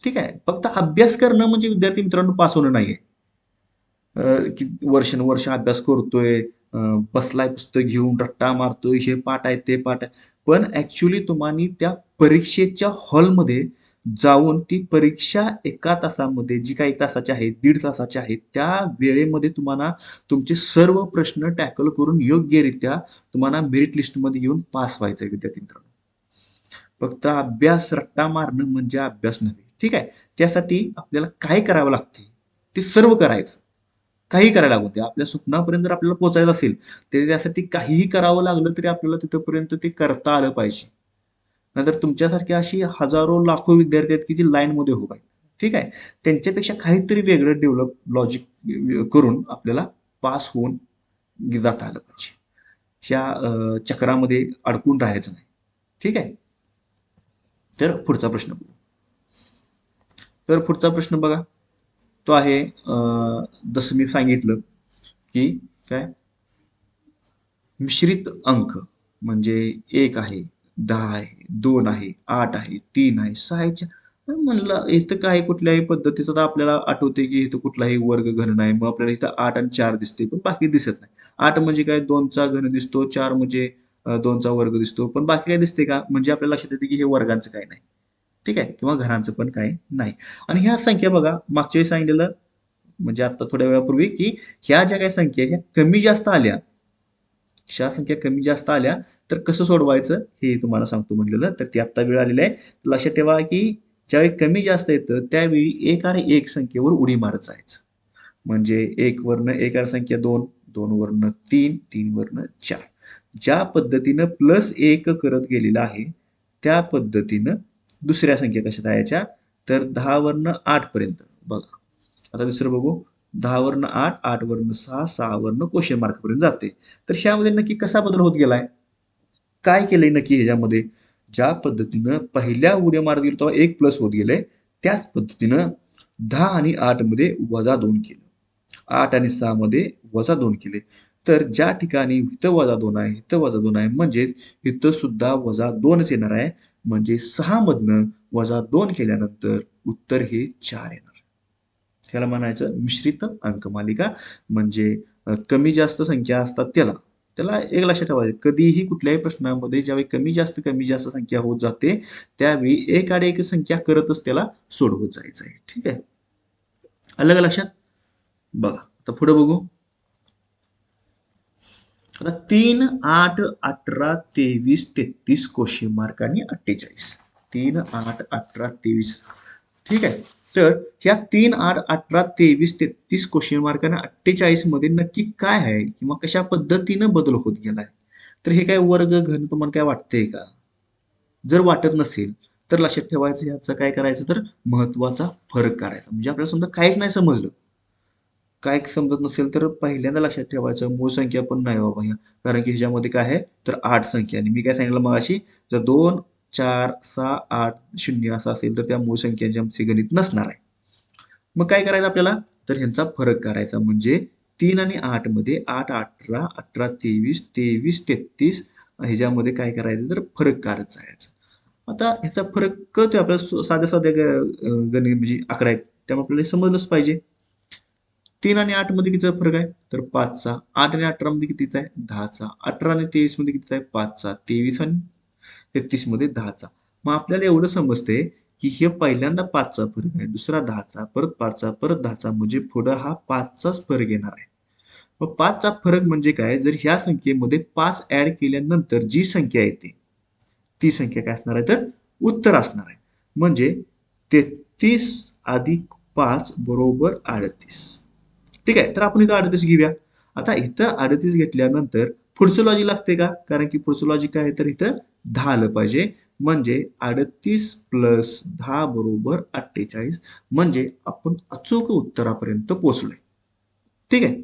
ठीक आहे. फक्त अभ्यास करणं म्हणजे विद्यार्थी मित्रांनो पास होणं नाहीये. की वर्षानुवर्ष अभ्यास करतोय, बसलाय पुस्तक घेऊन, रट्टा मारतोय, हे पाठ आहे, ते पाठ आहे. पण ॲक्चुअली तुम्हाला त्या परीक्षेच्या हॉलमध्ये जाऊन ती परीक्षा 1 तासामध्ये जी काही 1 तासाची आहे, 1.5 तासाची आहे, त्या वेळेमध्ये तुम्हाला तुमचे सर्व प्रश्न टॅकल करून योग्यरित्या तुम्हाला मेरिट लिस्टमध्ये येऊन पास व्हायचं आहे विद्यार्थी मित्रांनो. फक्त अभ्यास रट्टा मारणं म्हणजे अभ्यास नव्हे. ठीक आहे. त्यासाठी आपल्याला काय करावं लागते ते सर्व करायचं. काही करायला लागू द्या. आपल्या स्वप्नापर्यंत जर आपल्याला पोहोचायचं असेल, तरी त्यासाठी काहीही करावं लागलं तरी आपल्याला तिथपर्यंत ते करता आलं पाहिजे. नाहीतर तुमच्यासारखे अशी हजारो लाखो विद्यार्थी आहेत की जे लाईनमध्ये उभे आहेत. ठीक आहे. त्यांच्यापेक्षा काहीतरी वेगळं डेव्हलप लॉजिक करून आपल्याला पास होऊन जाता आलं पाहिजे. चक्रामध्ये अडकून राहायचं नाही. ठीक आहे. तर पुढचा प्रश्न बघू. तर पुढचा प्रश्न बघा. तो आहे जसं मी सांगितलं की काय मिश्रित अंक म्हणजे 1 आहे, 10 आहे, 2 आहे, 8 आहे, 3 आहे, 6 आहे. म्हणलं इथं काय कुठल्याही पद्धतीचं तर आपल्याला आठवते की इथं कुठलाही वर्ग घन नाही. मग आपल्याला इथं 8 आणि 4 दिसते, पण बाकी दिसत नाही. 8 म्हणजे काय 2चा घन दिसतो, 4 म्हणजे 2चा वर्ग दिसतो, पण बाकी काय दिसते का? म्हणजे आपल्याला लक्षात येते की हे वर्गांचं काय नाही. ठीक आहे. किंवा घरांचं पण काही नाही. आणि ह्या संख्या बघा मागच्या वेळी सांगितलेलं म्हणजे आता थोड्या वेळापूर्वी की ह्या ज्या काही संख्या ह्या कमी जास्त आल्या, ह्या संख्या कमी जास्त आल्या तर कसं सोडवायचं हे तुम्हाला सांगतो म्हणलेलं. तर ती आत्ता वेळ आलेली आहे. लक्षात ठेवा की ज्यावेळी कमी जास्त येतं त्यावेळी 1 आणि 1 संख्येवर उडी मारत जायचं. म्हणजे 1 वरनं 1 आणि संख्या 2, 2 वरनं 3, 3 वरनं 4. ज्या पद्धतीनं +1 करत गेलेलं आहे त्या पद्धतीनं दुसऱ्या संख्या कशा द्यायच्या तर 10 वरनं 8 पर्यंत बघा. आता दुसरं बघू. 10 वरनं 8, 8 वरनं 6, 6 वरनं क्वेश्चन मार्क पर्यंत जाते. तर ह्यामध्ये नक्की कसा बदल होत गेलाय? काय केलंय नक्की ह्याच्यामध्ये? ज्या पद्धतीनं पहिल्या उड्या मारत गेलो तेव्हा 1 प्लस होत गेलंय, त्याच पद्धतीनं 10 आणि 8 मध्ये -2 केलं. 8 आणि 6 मध्ये -2 केले. तर ज्या ठिकाणी इथं -2 आहे, इथं -2 आहे, म्हणजे इथं सुद्धा -2च येणार आहे. म्हणजे 6 मधनं -2 केल्यानंतर उत्तर हे 4 येणार. ह्याला म्हणायचं मिश्रित अंकमालिका. म्हणजे कमी जास्त संख्या असतात त्याला. त्याला एक लक्षात ठेवायचं कधीही कुठल्याही प्रश्नामध्ये ज्यावेळी कमी जास्त संख्या होत जाते त्यावेळी एक आड एक संख्या करतच त्याला सोडवत जायचं आहे. ठीक आहे. आलं का लक्षात? बघा आता पुढे बघू. आता 3, 8, 18, 23, 33 क्वेश्चन मार्क आणि 48. 3, 8, 18, 23. ठीक आहे. तर ह्या 3, 8, 18, 23, 33 क्वेश्चन मार्क आणि 48 मध्ये नक्की काय आहे किंवा कशा पद्धतीनं बदल होत गेलाय? तर हे काय वर्ग घन तुम्हाला काय वाटतंय का? जर वाटत नसेल तर लक्षात ठेवायचं याचं काय करायचं तर महत्वाचा फरक करायचा. म्हणजे आपल्याला समजा काहीच नाही समजलं, काय समजत नसेल तर पहिल्यांदा लक्षात ठेवायचं मूळ संख्या पण नाही बाबा ह्या. कारण की ह्याच्यामध्ये काय आहे तर 8 संख्या आणि मी काय सांगितलं मगाशी जर 2, 4, 6, 8, 0 असं असेल तर त्या मूळ संख्यांचे आमचे गणित नसणार आहे. मग काय करायचं आपल्याला तर ह्यांचा फरक काढायचा. म्हणजे 3 आणि 8 मध्ये 8, 18, 18, 23, 23, 33 ह्याच्यामध्ये काय करायचं तर फरक काढत जायचं. आता ह्याचा फरक कळतोय आपल्याला साध्या साध्या गणित म्हणजे आकडा आहेत त्यामुळे आपल्याला हे समजलंच पाहिजे. 3 आणि 8 मध्ये कितीचा फरक आहे तर 5चा. 8 आणि 18 मध्ये कितीचा आहे 10चा. 18 आणि 23 मध्ये कितीचा आहे 5चा. 23 आणि 33 मध्ये 10चा. मग आपल्याला एवढं समजते की हे पहिल्यांदा 5चा फरक आहे, दुसरा 10चा, परत 5चा, परत 10चा, म्हणजे पुढं हा 5चाच फरक येणार आहे. मग 5चा फरक म्हणजे काय जर ह्या संख्येमध्ये 5 ऍड केल्यानंतर जी संख्या येते ती संख्या काय असणार आहे तर उत्तर असणार आहे. म्हणजे 33 अधिक 5 बरोबर 38. ठीक आहे. तर आपण इथं 38 घेऊया. आता इथं 38 घेतल्यानंतर पुढचं लॉजिक लागते का? कारण की पुढचं लॉजिक काय आहे तर इथं 10 आलं पाहिजे. म्हणजे 38 प्लस 10 बरोबर 48. म्हणजे आपण अचूक उत्तरापर्यंत पोहोचलोय. ठीक आहे.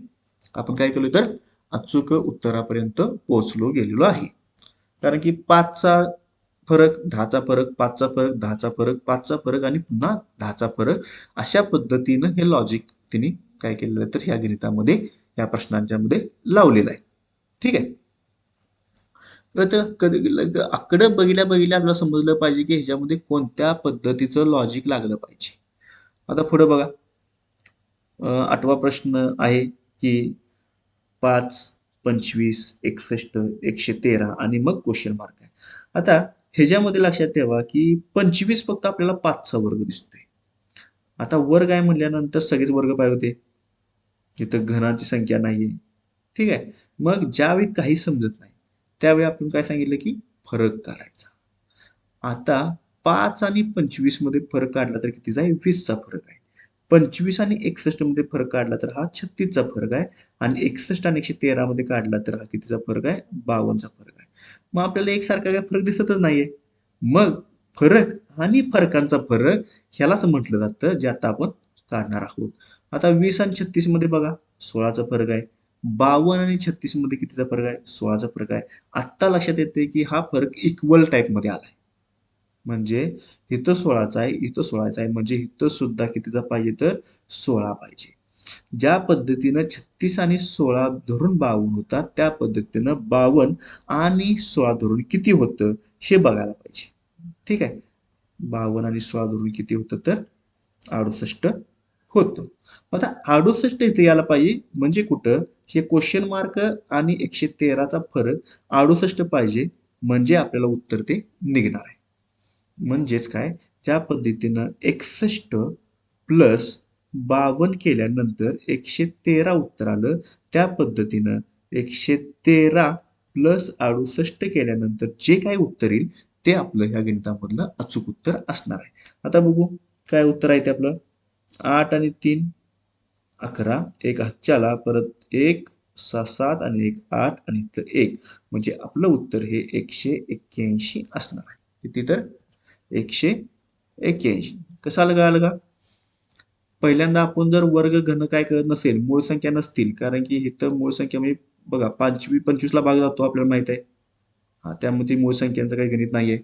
आपण काय केलं तर अचूक उत्तरापर्यंत पोहोचलो गेलेलो आहे. कारण की 5चा फरक, 10चा फरक, 5चा फरक, 10चा फरक, 5चा फरक आणि पुन्हा 10चा फरक अशा पद्धतीनं हे लॉजिक तिने काय केलेलं आहे तर ह्या गणितामध्ये या प्रश्नांच्या मध्ये लावलेलं आहे. ठीक आहे. तर कधी आकडे बघितल्या बघितल्या आपल्याला समजलं पाहिजे की ह्याच्यामध्ये कोणत्या पद्धतीचं लॉजिक लागलं पाहिजे. आता पुढे बघा, 8वा प्रश्न आहे की 5, 25, 61, 113 आणि मग क्वेश्चन मार्क आहे. आता ह्याच्यामध्ये लक्षात ठेवा की 25 फक्त आपल्याला 5चा वर्ग दिसतोय. आता वर्ग आहे म्हणल्यानंतर सगळेच वर्ग पाहिजे होते. इथं घनाची संख्या नाहीये. ठीक आहे. मग ज्यावेळी काही समजत नाही त्यावेळी आपण काय सांगितलं की फरक काढायचा. आता 5 आणि 25 मध्ये फरक काढला तर कितीचा आहे? 20चा फरक आहे. 25 आणि 61 मध्ये फरक काढला तर हा 36चा फरक आहे आणि 61 आणि 113 मध्ये काढला तर हा कितीचा फरक आहे? 52चा फरक आहे. मग आपल्याला एकसारखा काही फरक दिसतच नाहीये. मग फरक आणि फरकांचा फरक ह्यालाच म्हटलं जातं जे आता आपण काढणार आहोत. आता 20 आणि 36 मध्ये बघा 16चा फरक आहे. 52 आणि 36 मध्ये कितीचा फरक आहे? 16चा फरक आहे. आत्ता लक्षात येते की हा फरक इक्वल टाईप मध्ये आलाय. म्हणजे इथं 16चा आहे, इथं 16चा आहे, म्हणजे इथं सुद्धा कितीचा पाहिजे तर 16 पाहिजे. ज्या पद्धतीनं 36 आणि 16 धरून 52 होतात त्या पद्धतीनं 52 आणि 16 धरून किती होतं हे बघायला पाहिजे. ठीक आहे. 52 आणि 16 धरून किती होतं तर 68 होतं. आता 68 इथे यायला पाहिजे म्हणजे कुठं हे क्वेश्चन मार्क आणि 113चा फरक 68 पाहिजे म्हणजे आपल्याला उत्तर ते निघणार आहे. म्हणजेच काय, ज्या पद्धतीनं 61 प्लस 52 केल्यानंतर 113 उत्तर आलं त्या पद्धतीनं 113 प्लस 68 केल्यानंतर जे काही उत्तर येईल ते आपलं ह्या गणितामधलं अचूक उत्तर असणार आहे. आता बघू काय उत्तर आहे ते आपलं. 8 आणि 3 11, एक हातच्याला, परत एक 6, 7 आणि एक 8 आणि इथं 1 म्हणजे आपलं उत्तर हे 181 असणार आहे. किती तर 181. कसं आलं का आलं का? पहिल्यांदा आपण जर वर्ग घन काय कळत नसेल, मूळ संख्या नसतील, कारण की इथं मूळ संख्या म्हणजे बघा 25ला भाग जातो आपल्याला माहित आहे. हा त्यामध्ये मूळ संख्यांचं काही गणित नाहीये.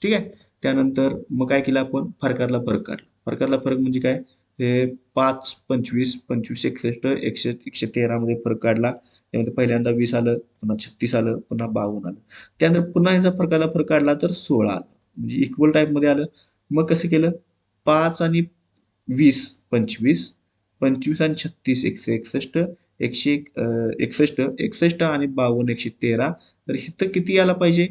ठीक आहे. त्यानंतर मग काय केलं आपण फरकातला फरक काढला. फरकातला फरक म्हणजे काय? हे 5, 25, 25, 61, 113 मध्ये फरक काढला. त्यामध्ये पहिल्यांदा 20 आलं, पुन्हा 36 आलं, पुन्हा 52 आलं. त्यानंतर पुन्हा याचा फरकातला फरक काढला तर 16 आलं. म्हणजे इक्वल टाईप मध्ये आलं. मग कसं केलं? 5 आणि 20, 25, 25 आणि 36, 161, 161, 61 आणि 52, 113. तर इथं किती आला पाहिजे?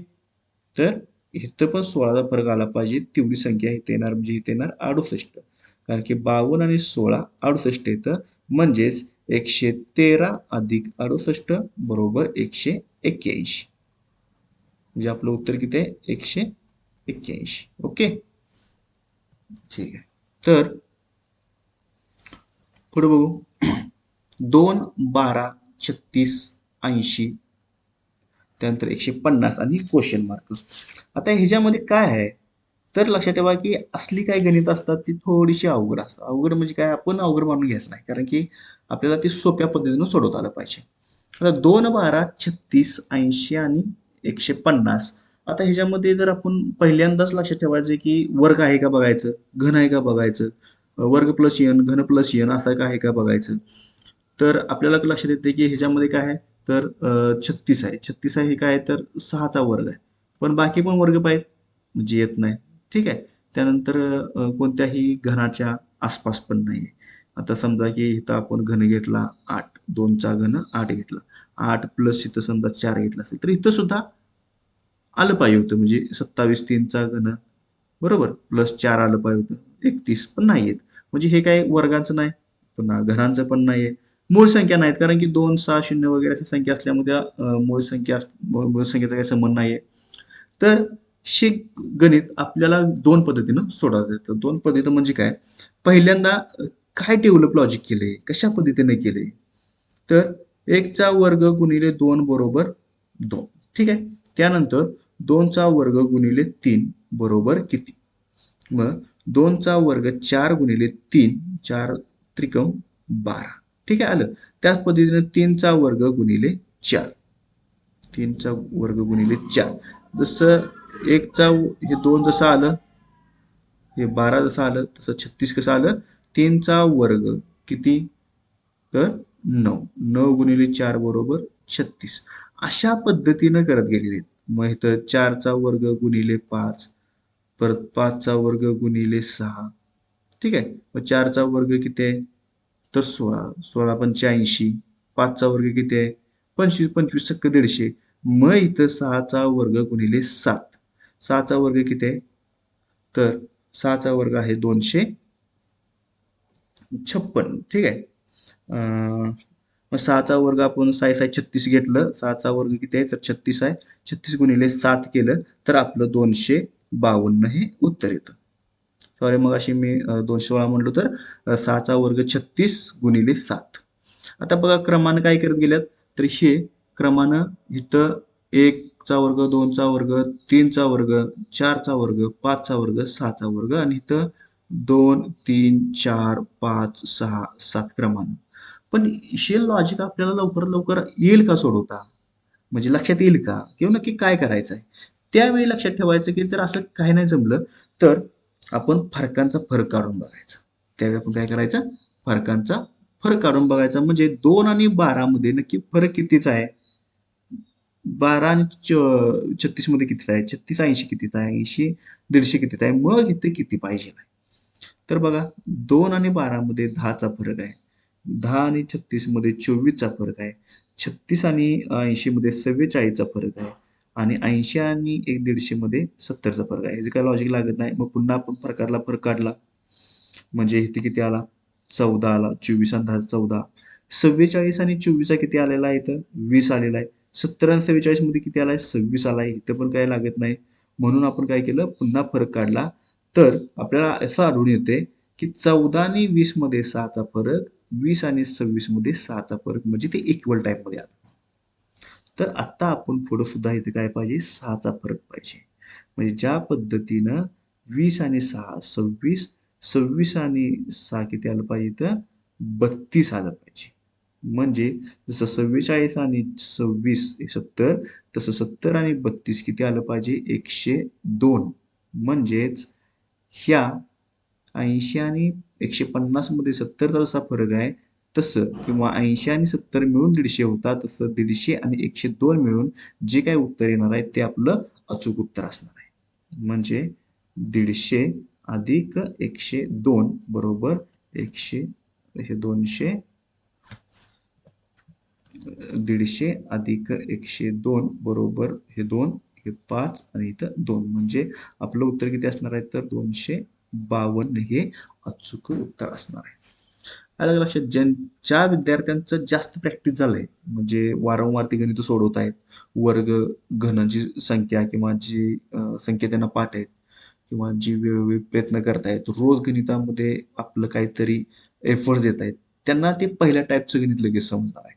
तर इथं पण 16चा फरक आला पाहिजे. तेवढी संख्या इथे येणार म्हणजे इथे येणार 68. कारण की 52 आणि 16 68 येतं. म्हणजेच 113 अधिक 68 बरोबर 181. म्हणजे आपलं उत्तर किती आहे? 181. ओके. ठीक आहे. तर पुढे बघू. 2, 12, 36, 80 त्यानंतर 150 आणि क्वेश्चन मार्क. आता ह्याच्यामध्ये काय आहे तर लक्षात ठेवा की असली काही गणित असतात ती थोडीशी अवघड असतात. अवघड म्हणजे काय आपण अवघड मानून घ्यायचं नाही कारण की आपल्याला ती सोप्या पद्धतीनं सोडवता आलं पाहिजे. आता 2, 12, 36, 80 आणि 150. आता ह्याच्यामध्ये जर आपण पहिल्यांदाच लक्षात ठेवायचं की वर्ग आहे का बघायचं, घन आहे का बघायचं, वर्ग प्लस एन, घन प्लस एन असं काय आहे का बघायचं. तर आपल्याला लक्षात येते की ह्याच्यामध्ये काय आहे तर 36 आहे. 36 आहे हे काय आहे तर 6चा वर्ग आहे. पण बाकी पण वर्ग पाहिजेत म्हणजे येत नाही. ठीक आहे. त्यानंतर कोणत्याही घनाच्या आसपास पण नाही. आता समजा की इथं आपण घन घेतला 8, 2चा घन 8 घेतला. 8 प्लस इथं समजा 4 घेतला असेल तर इथं सुद्धा आलं पाहिजे होतं म्हणजे 27, 3चा घन बरोबर प्लस 4 आलं पाहिजे होतं. 31 पण नाही येत. म्हणजे हे काय वर्गाचं नाही, पुन्हा घरांचं पण नाहीये. मूळ संख्या नाहीत कारण की 2, 6, 0 वगैरे अशा संख्या असल्यामुळे मूळ संख्येचा काही संबंध नाहीये. तर हे गणित आपल्याला दोन पद्धतीनं सोडवता येतं. दोन पद्धती म्हणजे काय? पहिल्यांदा काय डेव्हलप लॉजिक केले, कशा पद्धतीने केले तर 1चा वर्ग गुणिले 2 बरोबर 2. ठीक आहे. त्यानंतर 2चा वर्ग गुणिले 3 बरोबर किती? मग 2चा वर्ग 4 गुणिले 3, 4 त्रिकम 12. ठीक आहे आलं. त्याच पद्धतीने 3चा वर्ग गुणिले 4. 3चा वर्ग गुणिले 4. जसं 1चा हे 2 जसं आलं, हे 12 जसं आलं, तसं 36 कसं आलं? 3चा वर्ग किती? तर 9. 9 गुणिले 4 बरोबर 36. अशा पद्धतीनं करत गेलेले आहेत. मग इथं 4चा वर्ग गुणिले 5, परत 5चा वर्ग गुणिले 6. ठीक आहे. मग 4चा वर्ग किती आहे? तर 16. 16 पंचे 80. 5चा वर्ग किती आहे? 25. 25 सक्क 150. मग इथं 6चा वर्ग गुणिले 7. 6चा वर्ग किती आहे? तर 6चा वर्ग आहे 256. ठीक आहे. मग 6चा वर्ग आपण 6 6 36 घेतलं. 6चा वर्ग किती आहे? तर 36 आहे. 36 गुणिले 7 केलं तर आपलं 252 हे उत्तर येतं. सॉरी, मग अशी मी 216 म्हणलो तर 6चा वर्ग 36 गुणिले 7. आता बघा क्रमानं काय करत गेल्यात, तर हे क्रमानं इथं 1चा वर्ग, 2चा वर्ग, 3चा वर्ग, 4चा वर्ग, 5चा वर्ग, 6चा वर्ग आणि इथं 2, 3, 4, 5, 6, 7 क्रमानं. पण हे लॉजिक आपल्याला लवकरात लवकर येईल का सोडवता? म्हणजे लक्षात येईल का? किंवा नक्की काय करायचं आहे? त्यावेळी लक्षात ठेवायचं की जर असं काही नाही जमलं तर आपण फरकांचा फरक काढून बघायचा. त्यावेळी आपण काय करायचं? फरकांचा फरक काढून बघायचा. म्हणजे 2 आणि 12 मध्ये नक्की फरक कितीचा आहे? 12 आणि 36 मध्ये कितीचा आहे? 36 80 कितीचा आहे? 80 150 कितीचा आहे? मग इथे किती पाहिजे? तर बघा 2 आणि 12 मध्ये 10चा फरक आहे. 10 आणि 36 मध्ये 24चा फरक आहे. 36 आणि 80 मध्ये 44चा फरक आहे. आणि 80 आणि 150 मध्ये 70चा फरक आहे. हे काय लॉजिक लागत नाही. मग पुन्हा आपण फरकातला फरक काढला. म्हणजे इथे किती आला? 14 आला. 24 आणि 10 14. 44 आणि 24 किती आलेला आहे इथं? 20 आलेला आहे. 70 आणि 47 मध्ये किती आलाय? 26 आलाय. इथं पण काय लागत नाही. म्हणून आपण काय केलं? पुन्हा फरक काढला. तर आपल्याला असं आढळून येते की 14 आणि 20 मध्ये 6चा फरक, 20 आणि 26 मध्ये 6चा फरक म्हणजे ते इक्वल टाईपमध्ये आलं. तर आता आपण पुढं सुद्धा इथे काय पाहिजे? 6चा फरक पाहिजे. म्हणजे ज्या पद्धतीनं 20 आणि 6 26, 26 आणि 6 किती आलं पाहिजे तर 32 आलं पाहिजे. म्हणजे जसं 44 आणि 26 हे 70, तसं 70 आणि 32 किती आलं पाहिजे? 102. म्हणजेच ह्या 80 आणि 150 मध्ये 70चा जसा फरक आहे तसं, किंवा 80 आणि 70 मिळून 150 होता, तसं 150 आणि 102 मिळून जे काही उत्तर येणार आहे ते आपलं अचूक उत्तर असणार आहे. म्हणजे 150 अधिक 102 बरोबर 100 हे 200, 150 अधिक 102 बरोबर हे 2, हे 5 आणि इथं 2. म्हणजे आपलं उत्तर किती असणार आहे? तर 252 हे अचूक उत्तर असणार आहे. आलं का लक्षात? ज्यांच्या विद्यार्थ्यांचं जास्त प्रॅक्टिस झालंय, म्हणजे वारंवार ती गणितं सोडवत आहेत, वर्ग घनाची संख्या किंवा जी संख्या त्यांना पाठ आहेत, किंवा जी वेळोवेळी प्रयत्न करतायत, रोज गणितामध्ये आपलं काहीतरी एफर्ट्स देत आहेत, त्यांना ते पहिल्या टाईपचं गणित लगेच समजणार आहे.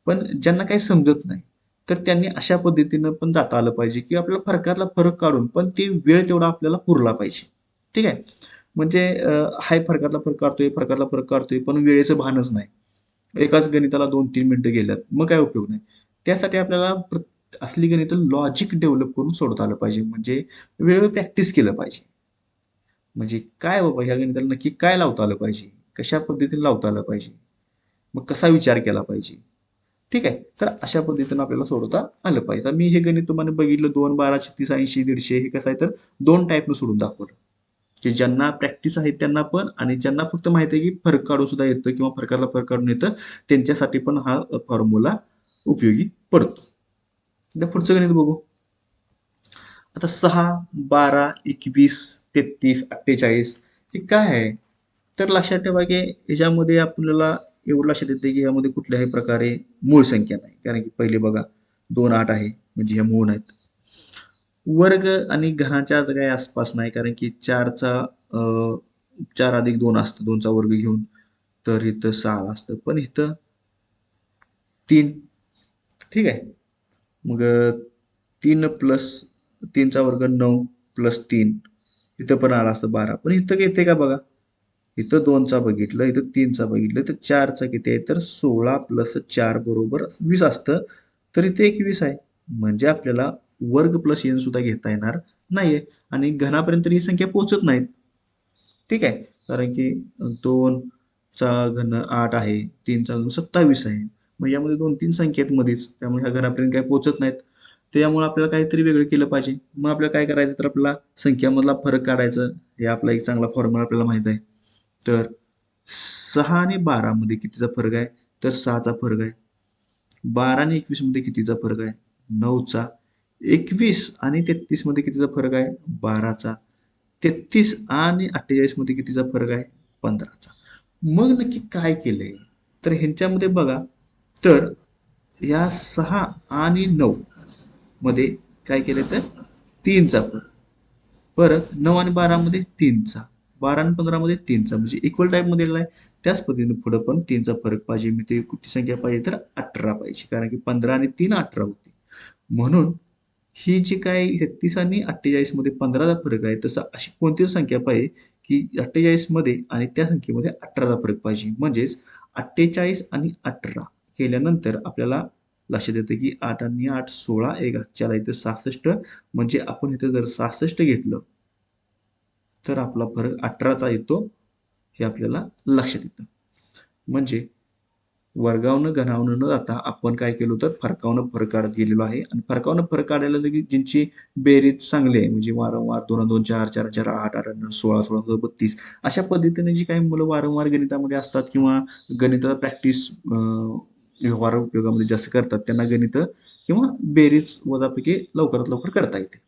पण ज्यांना काही समजत नाही, तर त्यांनी अशा पद्धतीनं पण जाता आलं पाहिजे की आपल्याला फरकातला फरक काढून पण ते वेळ तेवढा आपल्याला पुरला पाहिजे. ठीक आहे. म्हणजे हाय फरकातला फरक काढतोय, फरकातला फरक काढतोय, पण वेळेचं भानच नाही. एकाच गणिताला 2-3 मिनिटं गेल्यात, मग काय उपयोग नाही. त्यासाठी आपल्याला असली गणितं लॉजिक डेव्हलप करून सोडवता आलं पाहिजे. म्हणजे वेळोवेळी प्रॅक्टिस केलं पाहिजे. म्हणजे काय बाबा ह्या गणिताला नक्की काय लावता आलं पाहिजे? कशा पद्धतीने लावता आलं पाहिजे? मग कसा विचार केला पाहिजे? ठीक आहे. तर अशा पद्धतीनं आपल्याला सोडवता आलं पाहिजे. तर मी हे गणित तुम्हाला बघितलं 2, 12, 36, 80, 150 हे कसं आहे तर 2 टाईपनं सोडून दाखवलं. की ज्यांना प्रॅक्टिस आहे त्यांना पण, आणि ज्यांना फक्त माहिती आहे की फरक काढून सुद्धा येतं किंवा फरकातला फरक काढून येतं, त्यांच्यासाठी पण हा फॉर्म्युला उपयोगी पडतो. आता पुढचं गणित बघू. आता 6, 12, 21, 33, 48 हे काय आहे? तर लक्षात ठेवा की ह्याच्यामध्ये आपल्याला एवढं लक्षात येते की यामध्ये कुठल्याही प्रकारे मूळ संख्या नाही. कारण की पहिले बघा 2, 8 आहे म्हणजे ह्या मूळ नाहीत. वर्ग आणि घनाच्या काही आसपास नाही, कारण की 4 अधिक 2 असतं, 2चा वर्ग घेऊन, तर इथं 6 असतं. पण इथं 3. ठीक आहे. मग 3 प्लस 3चा वर्ग 9 प्लस 3, इथं पण आला असतं 12. पण इथं येते का बघा? इथं 2चा बघितलं, इथं 3चा बघितलं, तर 4चा किती आहे? तर 16 प्लस 4 बरोबर 20 असतं. तर इथे 21 आहे. म्हणजे आपल्याला वर्ग प्लस एन सुद्धा घेता येणार नाहीये, आणि घनापर्यंत ही संख्या पोहोचत नाहीत. ठीक आहे. कारण की 2, चा घन 8 आहे, 3चा घन 27 आहे. मग यामध्ये 2-3 संख्या आहेत मध्येच, त्यामुळे ह्या घनापर्यंत काही पोहोचत नाहीत. त्यामुळे आपल्याला काहीतरी वेगळं केलं पाहिजे. मग आपल्याला काय करायचं तर आपल्याला संख्यामधला फरक काढायचा. हे आपला एक चांगला फॉर्म्युला आपल्याला माहित आहे. तर 6 आणि 12 मध्ये कितीचा फरक आहे? तर 6चा फरक आहे. 12 आणि 21 मध्ये कितीचा फरक आहे? 9चा. 21 आणि 33 मध्ये कितीचा फरक आहे? 12चा. 33 आणि 48 मध्ये कितीचा फरक आहे? 15चा. मग नक्की काय केलंय? तर ह्यांच्यामध्ये बघा, तर या 6 आणि 9 मध्ये काय केलंय तर 3चा फरक. परत 9 आणि 12 मध्ये 3चा. 12 आणि 15 मध्ये 3चा. म्हणजे इक्वल टाईप मध्ये दिलेला आहे. त्याच पद्धतीने पुढे पण 3चा फरक पाहिजे. मी ते कुठली संख्या पाहिजे तर 18 पाहिजे. कारण की 15 आणि 3 18 होती. म्हणून ही जी काही 33 आणि 48 मध्ये 15चा फरक आहे, तसं अशी कोणतीच संख्या पाहिजे की 48 मध्ये आणि त्या संख्येमध्ये 18चा फरक पाहिजे. म्हणजेच 48 आणि 18 केल्यानंतर आपल्याला लक्षात येतं की 8 आणि 8 16 1 4 इथं 66. म्हणजे आपण इथं जर 66 घेतलं तर आपला फरक 18चा येतो, हे आपल्याला लक्षात येतं. म्हणजे वर्गावनं घनावनं न जाता आपण काय केलं तर फरकावनं फरक काढत गेलेलो आहे. आणि फरकावनं फरक काढायला लगेच ज्यांची बेरीज चांगली आहे, म्हणजे वारंवार 2 2 4 4 4 8 8 16 16 32 अशा पद्धतीने जी काही मुलं वारंवार गणितामध्ये असतात किंवा गणिताचा प्रॅक्टिस व्यवहार उपयोगामध्ये जास्त करतात, त्यांना गणित किंवा बेरीज वजापैकी लवकरात लवकर करता येते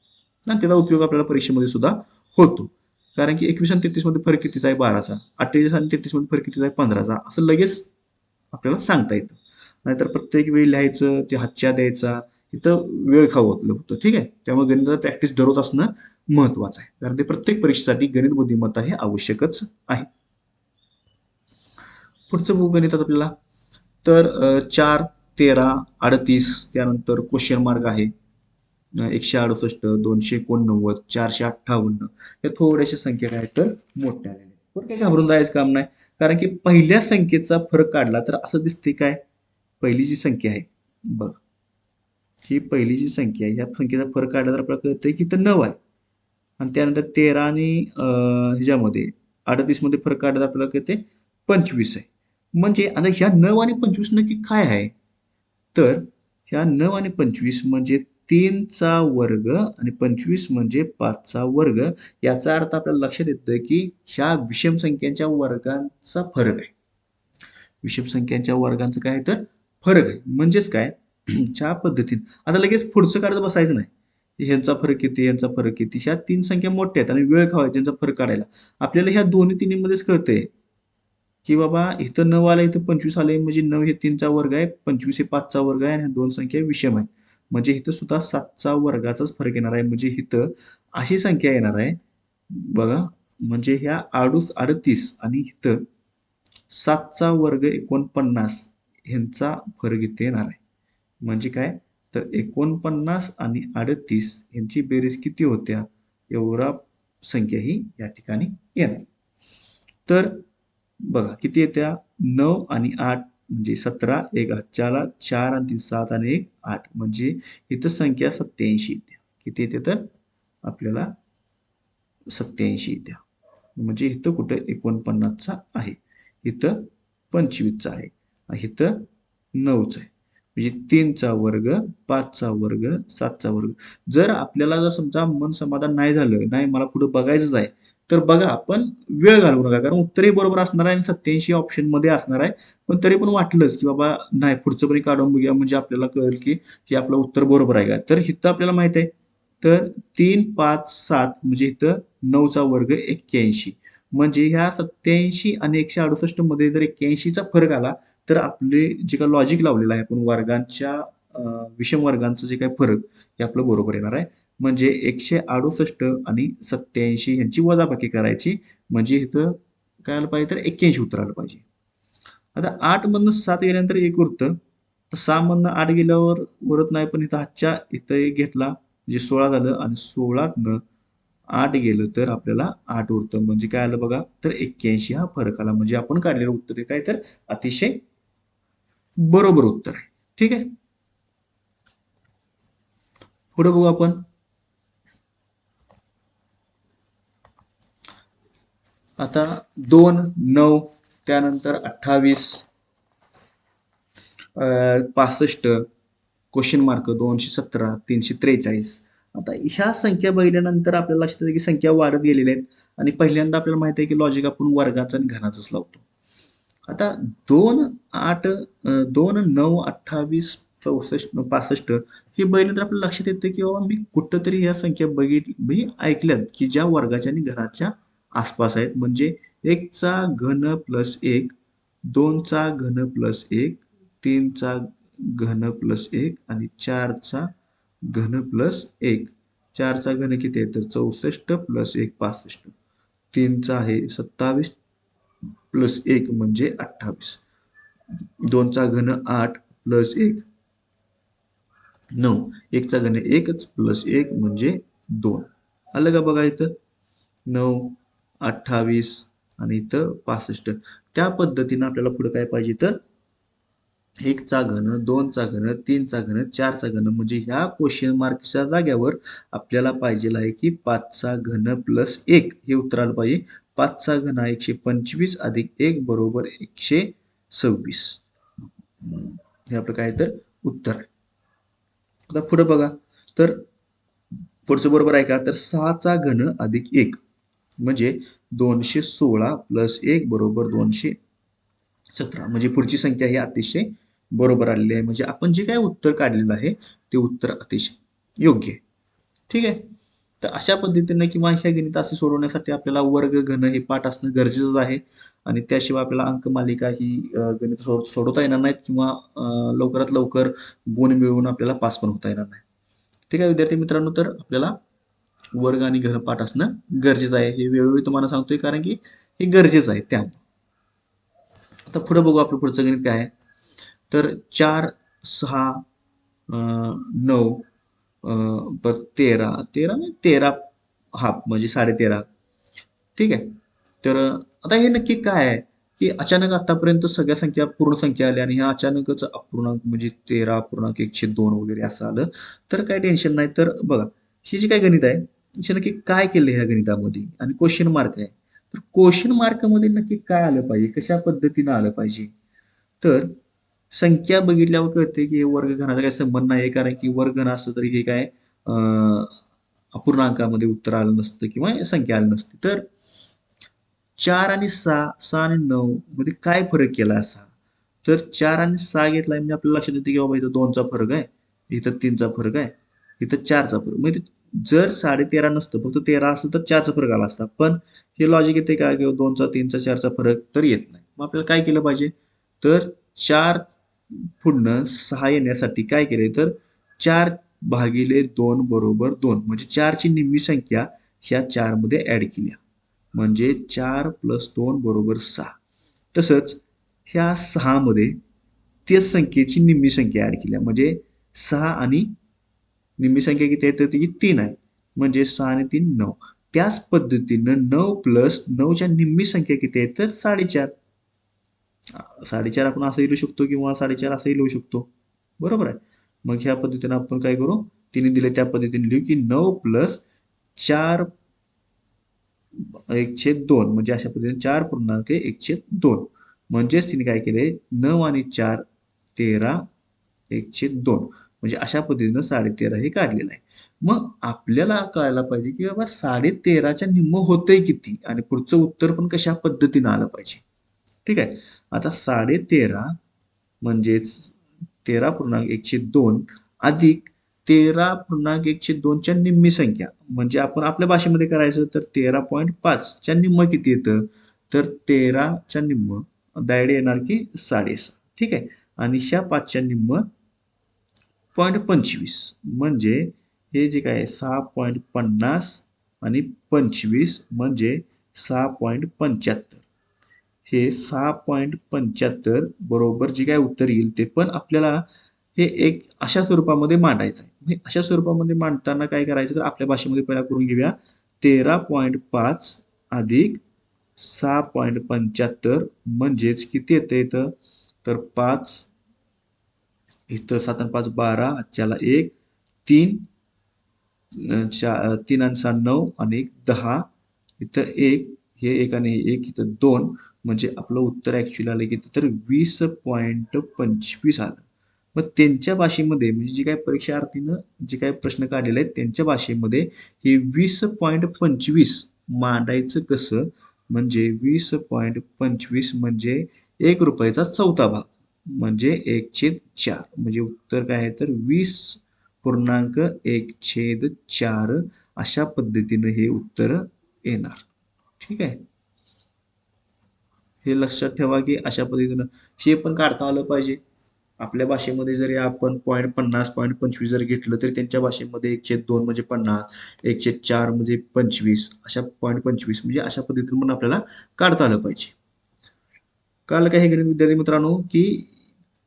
आणि त्याचा उपयोग आपल्याला परीक्षेमध्ये सुद्धा होतो. कारण की 21 आणि 33 मध्ये फरक कितीचा आहे? 12चा. 48 आणि 33 मध्ये फरक कितीचा आहे? 15चा. असं लगेच आपल्याला सांगता येतं. नाहीतर प्रत्येक वेळी लिहायचं, ते हातच्या द्यायचा, इथं वेळ खाऊ होतं. ठीक आहे. त्यामुळे गणिताचं प्रॅक्टिस दररोज असणं महत्वाचं आहे. कारण ते प्रत्येक परीक्षेसाठी गणित बुद्धिमत्ता हे आवश्यकच आहे. पुढचं बघू गणितात आपल्याला. तर 4, 13, 38 त्यानंतर क्वेश्चन मार्क आहे. 168, 289, 458 या थोड्याशा संख्या काय तर मोठ्या आलेल्या. पण काही घाबरून जायचं काम नाही. कारण की पहिल्या संख्येचा फरक काढला तर असं दिसते काय? पहिली जी संख्या आहे, बघ, ही पहिली जी संख्या आहे, ह्या संख्येचा फरक काढला तर आपल्याला कळतंय की इथं 9 आहे. आणि त्यानंतर 13 आणि ह्याच्यामध्ये 38 मध्ये फरक काढला तर आपल्याला कळते 25 आहे. म्हणजे आता ह्या 9 आणि 25 नक्की काय आहे? तर ह्या 9 आणि 25 म्हणजे 3चा वर्ग आणि 25 म्हणजे 5चा वर्ग. याचा अर्थ आपल्याला लक्षात येतोय की ह्या विषम संख्यांच्या वर्गांचा फरक आहे. विषम संख्यांच्या वर्गांचं काय आहे तर फरक आहे. म्हणजेच काय? ज्या पद्धतीने आता लगेच पुढचं काढत बसायचं नाही. ह्यांचा फरक किती, ह्यांचा फरक किती. ह्या 3 संख्या मोठ्या आहेत आणि वेळ खावा त्यांचा फरक काढायला. आपल्याला ह्या दोन्ही तिन्हीमध्येच कळतंय की बाबा इथं 9 आलं, इथं 25 आलंय, म्हणजे 9 हे 3चा वर्ग आहे, 25 हे 5चा वर्ग आहे आणि ह्या दोन संख्या विषम आहेत. म्हणजे इथं सुद्धा 7चा वर्गाचाच फरक येणार आहे. म्हणजे इथं अशी संख्या येणार आहे बघा, म्हणजे ह्या 38 आणि इथं 7चा वर्ग 49 ह्यांचा फरक इथे येणार आहे. म्हणजे काय? तर 49 आणि 38 यांची बेरीज किती होत्या? एवढा संख्या ही या ठिकाणी येणार. तर बघा किती येत्या? 9 आणि 8 म्हणजे 17, 1 4 4 आणि 3 7 आणि 1 8 म्हणजे इथं संख्या 87 येते. किती येते तर आपल्याला 87 येत्या. म्हणजे इथं कुठं 49चा आहे, इथं 25चा आहे, इथं 9चा आहे. म्हणजे 3चा वर्ग, 5चा वर्ग, 7चा वर्ग. जर आपल्याला जर समजा मन समाधान नाही झालं, नाही मला पुढे बघायचंच आहे, तर बघा आपण वेळ घालवू नका. कारण उत्तरही बरोबर असणार आहे आणि 87 ऑप्शनमध्ये असणार आहे. पण तरी पण वाटलंच की बाबा नाही पुढचं पण काढून बघूया, म्हणजे आपल्याला कळेल की हे आपलं उत्तर बरोबर आहे का. तर इथं आपल्याला माहित आहे, तर 3, 5, 7 म्हणजे इथं 9चा वर्ग 81. म्हणजे ह्या 87 आणि 168 मध्ये जर 81चा फरक आला तर आपले जे काही लॉजिक लावलेलं आहे आपण वर्गांच्या विषम वर्गांचं जे काही फरक हे आपलं बरोबर येणार आहे. म्हणजे 168 आणि 87 ह्यांची वजाबाकी करायची, म्हणजे इथं काय आलं पाहिजे तर 81 उत्तर आलं पाहिजे. आता 8 मधनं 7 गेल्यानंतर 1 उरतं, तर 6 मधनं 8 गेल्यावर उरत नाही, पण इथं हातच्या इथं 1 घेतला म्हणजे 16 झालं आणि 16तनं 8 गेलं तर आपल्याला 8 उरतं. म्हणजे काय आलं बघा, तर 81 हा फरक आला. म्हणजे आपण काढलेलं उत्तर काय तर अतिशय बरोबर उत्तर आहे. ठीक आहे. पुढे बघू आपण. आता 2, 9 त्यानंतर 28, 65, क्वेश्चन मार्क 217, 343. आता ह्या संख्या बघितल्यानंतर आपल्याला लक्षात येतं की संख्या वाढत गेलेल्या आहेत आणि पहिल्यांदा आपल्याला माहिती आहे की लॉजिक आपण वर्गाचं आणि घनाचंच लावतो. आता 2, 9, 28, 64, हे बघितलं तर आपल्याला लक्षात येतं की बाबा मी कुठंतरी ह्या संख्या मी ऐकल्यात की ज्या वर्गाच्या आणि घनाच्या आसपास आहेत. म्हणजे 1चा घन प्लस 1, 2चा घन प्लस 1, 3चा घन प्लस 1 आणि 4चा घन प्लस 1. 4चा घन किती आहे तर 64 प्लस 1 65. 3चा आहे 27 प्लस 1 म्हणजे 28. 2चा घन 8 प्लस 1 9. 1चा घन 1च प्लस 1 म्हणजे 2. आलं का बघा इथं 9, 28 आणि इथं 65. त्या पद्धतीनं आपल्याला पुढे काय पाहिजे तर 1चा घन, 2चा घन, 3चा घन, 4चा घन म्हणजे ह्या क्वेश्चन मार्कच्या जाग्यावर आपल्याला पाहिजे आहे की 5चा घन प्लस 1 हे उत्तर आलं पाहिजे. 5चा घन हा 125 अधिक 1 बरोबर 126. हे आपलं काय तर उत्तर आहे. आता पुढे बघा तर पुढचं बरोबर आहे का तर 6चा घन अधिक 1 म्हणजे 216 प्लस 1 बरोबर 217. म्हणजे पुढची संख्या ही अतिशय बरोबर आलेली आहे. म्हणजे आपण जे काय उत्तर काढलेलं आहे ते उत्तर अतिशय योग्य आहे. ठीक आहे. तर अशा पद्धतीने किंवा अशा गणित असे सोडवण्यासाठी आपल्याला वर्ग घन हे पाठ असणं गरजेचं आहे आणि त्याशिवाय आपल्याला अंकमालिका ही गणित सोडवता येणार नाहीत किंवा लवकरात लवकर गुण मिळवून आपल्याला पास पण होता येणार नाही. ठीक आहे विद्यार्थी मित्रांनो, तर आपल्याला वर्ग आणि घन पाठ असणं गरजेचं आहे. हे वेळोवेळी तुम्हाला सांगतोय कारण की हे गरजेचं आहे त्यामुळे. आता पुढे बघू आपलं पुढचं गणित काय आहे तर 4, 6, 9, पर 13, 13 म्हणजे 13 हाफ म्हणजे 13.5. ठीक आहे. तर आता हे नक्की काय आहे की अचानक आतापर्यंत सगळ्या संख्या पूर्ण संख्या आल्या आणि ह्या अचानकच अपूर्णांक म्हणजे 13.102 वगैरे असं आलं तर काय टेन्शन नाही. तर बघा ही जी काय गणित आहे हे नक्की काय केलं ह्या गणितामध्ये आणि क्वेश्चन मार्क आहे. तर क्वेश्चन मार्कमध्ये नक्की काय आलं पाहिजे, कशा पद्धतीनं आलं पाहिजे. तर संख्या बघितल्यावर कळते की वर्ग घनाचा काही संबंध नाही कारण की वर्ग घन असतं तरी हे काय अपूर्णांकामध्ये उत्तर आलं नसतं किंवा संख्या आली नसती. तर 4 आणि 6, 6 आणि 9 मध्ये काय फरक केला असा तर 4 आणि 6 घेतलाय म्हणजे आपल्याला लक्षात येते की बाबा इथं 2चा फरक आहे, इथं 3चा फरक आहे, इथं 4चा फरक. म्हणजे जर 13.5 नसतं फक्त 13 असतं तर 4चा फरक आला असता. पण हे लॉजिक येते का किंवा 2चा 3चा 4चा फरक तर येत नाही. मग आपल्याला काय केलं पाहिजे तर 4 पुढनं 6 येण्यासाठी काय केले तर 4 भागिले 2 बरोबर 2 म्हणजे 4ची निम्मी संख्या ह्या 4 मध्ये ऍड केल्या म्हणजे 4 प्लस 2 बरोबर 6. तसंच ह्या 6 मध्ये त्याच संख्येची निम्मी संख्या ऍड केल्या म्हणजे 6 आणि निम्मी संख्या किती आहे तर ती 3 आहे म्हणजे 6 आणि 3 9. त्याच पद्धतीनं 9 प्लस 9च्या निम्मी संख्या किती आहे तर 4.5. 4.5 आपण असंही लिहू शकतो किंवा 4.5 असंही लिहू शकतो. बरोबर आहे. मग ह्या पद्धतीनं आपण काय करू तिने दिले त्या पद्धतीने लिहू की 9 प्लस 4 1/2 म्हणजे अशा पद्धतीने 4.1/2 म्हणजेच तिने काय केले 9 आणि 4 13 1/2 म्हणजे अशा पद्धतीनं 13.5 हे काढलेलं आहे. मग आपल्याला कळायला पाहिजे की बाबा 13.5च्या निम्म होतंय किती आणि पुढचं उत्तर पण कशा पद्धतीनं आलं पाहिजे. ठीक आहे. आता 13.5 म्हणजेच 13.1/2 अधिक 13.1/2 च्या निम्मी संख्या म्हणजे आपण आपल्या भाषेमध्ये करायचं तर 13.5 च्या निम्म किती येतं तर 13च्या निम्म डायरेक्ट येणार की 6.5. ठीक आहे. आणि ह्या 5च्या निम्म 0.25 म्हणजे हे जे काय 6.50 आणि 25 म्हणजे 6.75. हे 6.75 बरोबर जे काय उत्तर येईल ते पण आपल्याला हे एक अशा स्वरूपामध्ये मांडायचं आहे. म्हणजे अशा स्वरूपामध्ये मांडताना काय करायचं तर आपल्या भाषेमध्ये पहिला करून घेऊया 13.5 अधिक 6.75 म्हणजेच किती येतं इथं तर 5 इथं 7 आणि 5 12 आजच्याला 1 3 3 आणि 6 9 आणि 10 इथं 1 हे एक आणि हे एक इथं 2 म्हणजे आपलं उत्तर ॲक्च्युअली आलं किती तर 20.25 आलं. मग त्यांच्या भाषेमध्ये म्हणजे जी काही परीक्षार्थीनं जे काही प्रश्न काढलेले आहेत त्यांच्या भाषेमध्ये हे 20.25 मांडायचं कसं? म्हणजे 20.25 म्हणजे 1 रुपयाचा चौथा भाग म्हणजे 1/4 म्हणजे उत्तर काय आहे तर 20.1/4 अशा पद्धतीनं हे उत्तर येणार. ठीक आहे. हे लक्षात ठेवा की अशा पद्धतीनं हे पण काढता आलं पाहिजे. आपल्या भाषेमध्ये जरी आपण 0.50 0.25 जर घेतलं तरी त्यांच्या भाषेमध्ये 1/2 म्हणजे 50, 1/4 म्हणजे 25 अशा 0.25 म्हणजे अशा पद्धतीने पण आपल्याला काढता आलं पाहिजे. कळालं का हे गणित विद्यार्थी मित्रांनो की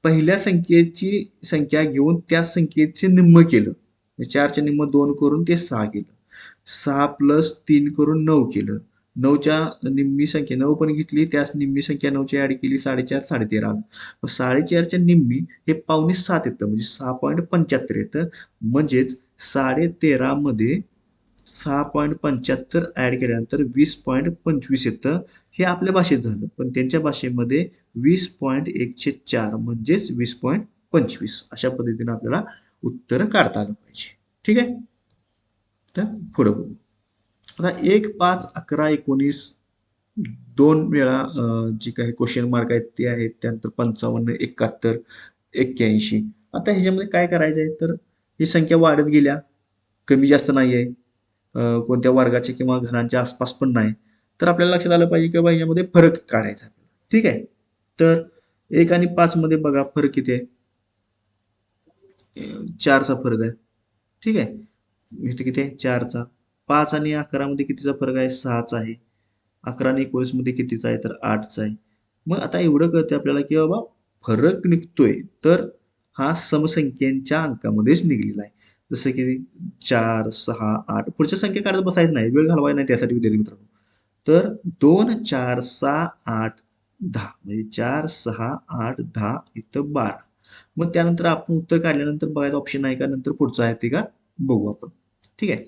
पहिल्या संख्येची संख्या घेऊन त्या संख्येचे निम्म केलं. 4चे निम्म 2 करून ते 6 केलं. 6 प्लस 3 करून 9 केलं. 9च्या निम्मी संख्या 9 पण घेतली त्याच निम्मी संख्या 9ची ॲड केली 4.5 13 आलं. मग 4.5च्या निम्मी हे पावणे 7 येतं म्हणजे 6.75 येतं. म्हणजेच 13.5 मध्ये 6.75 ॲड केल्यानंतर 20.25 येतं. हे आपल्या भाषेत झालं. पण त्यांच्या भाषेमध्ये 20.1/4 म्हणजेच 20.25 अशा पद्धतीने आपल्याला उत्तर काढता आलं पाहिजे. ठीक आहे. तर पुढं बघू. आता 1, 5, 11, 19 2 वेळा जी काही क्वेश्चन मार्क आहेत ते आहेत. त्यानंतर 55, 71, 81. आता ह्याच्यामध्ये काय करायचं आहे तर ही संख्या वाढत गेल्या. कमी जास्त नाही आहे. कोणत्या वर्गाच्या किंवा घरांच्या आसपास पण नाही. तर आपल्याला लक्षात आलं पाहिजे की बाबा ह्याच्यामध्ये फरक काढायचा. ठीक आहे. तर 1 आणि 5 मध्ये बघा फरक किती आहे? 4चा फरक आहे. ठीक आहे. इथे किती आहे? 4चा. 5 आणि 11 मध्ये कितीचा फरक आहे? 6चा आहे. 11 आणि 19 मध्ये कितीचा आहे? तर 8चा आहे. मग आता एवढं कळतं आपल्याला की बाबा फरक निघतोय तर हा समसंख्यांच्या अंकामध्येच निघलेला आहे. जसं की 4, 6, 8 पुढच्या संख्या काढत बसायचं नाही. वेळ घालवायचा नाही त्यासाठी विद्यार्थी मित्रांनो. तर 2, 4, 6, 8, 10 म्हणजे 4, 6, 8, 10 इथं 12. मग त्यानंतर आपण उत्तर काढल्यानंतर बघायचं ऑप्शन आहे का नंतर पुढचं आहे ते का बघू आपण. ठीक आहे.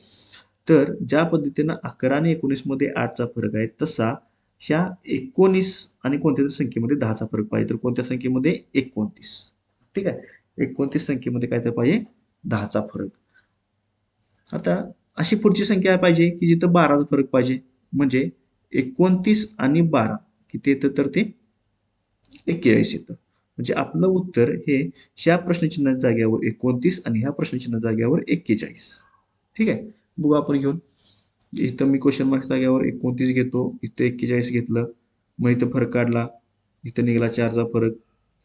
तर ज्या पद्धतीनं 11 आणि 19 मध्ये 8चा फरक आहे तसा ह्या 19 आणि कोणत्या तरी संख्येमध्ये 10चा फरक पाहिजे तर कोणत्या संख्येमध्ये 29. ठीक आहे. 29 संख्येमध्ये काय तर पाहिजे 10चा फरक. आता अशी पुढची संख्या पाहिजे की जिथं 12चा फरक पाहिजे म्हणजे 29 आणि 12 किती येतं तर ते 41 येतं. म्हणजे आपलं उत्तर हे ह्या प्रश्नचिन्ह जाग्यावर 29 आणि ह्या प्रश्नचिन्ह जाग्यावर 41. ठीक आहे. बघू आपण घेऊन. इथं मी क्वेश्चन मार्क जाग्यावर 29 घेतो. इथं 41 घेतलं. मग इथं फरक काढला. इथं निघाला 4चा फरक.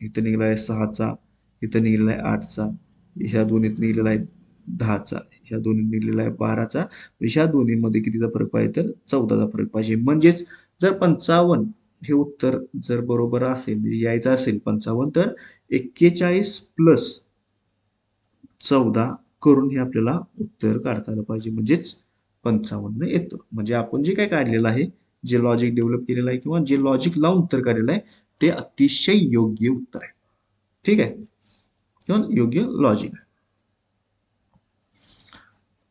इथं निघाला आहे 6चा. इथं निघालेला आहे 8चा. ह्या दोन्हीत निघालेला आहे 10चा. ह्या दोन्हीत निघालेला आहे 12चा. ह्या दोन्हीमध्ये कितीचा फरक पाहिजे तर 14चा फरक पाहिजे. म्हणजेच जर 55 हे उत्तर जर बरोबर असेल म्हणजे यायचं असेल 55 तर 41 प्लस 14 करून हे आपल्याला उत्तर काढता आलं पाहिजे म्हणजेच 55 येतं. म्हणजे आपण जे काही काढलेलं आहे जे लॉजिक डेव्हलप केलेलं आहे किंवा जे लॉजिक लावून उत्तर काढलेलं आहे ते अतिशय योग्य उत्तर आहे. ठीक आहे. किंवा योग्य लॉजिक आहे.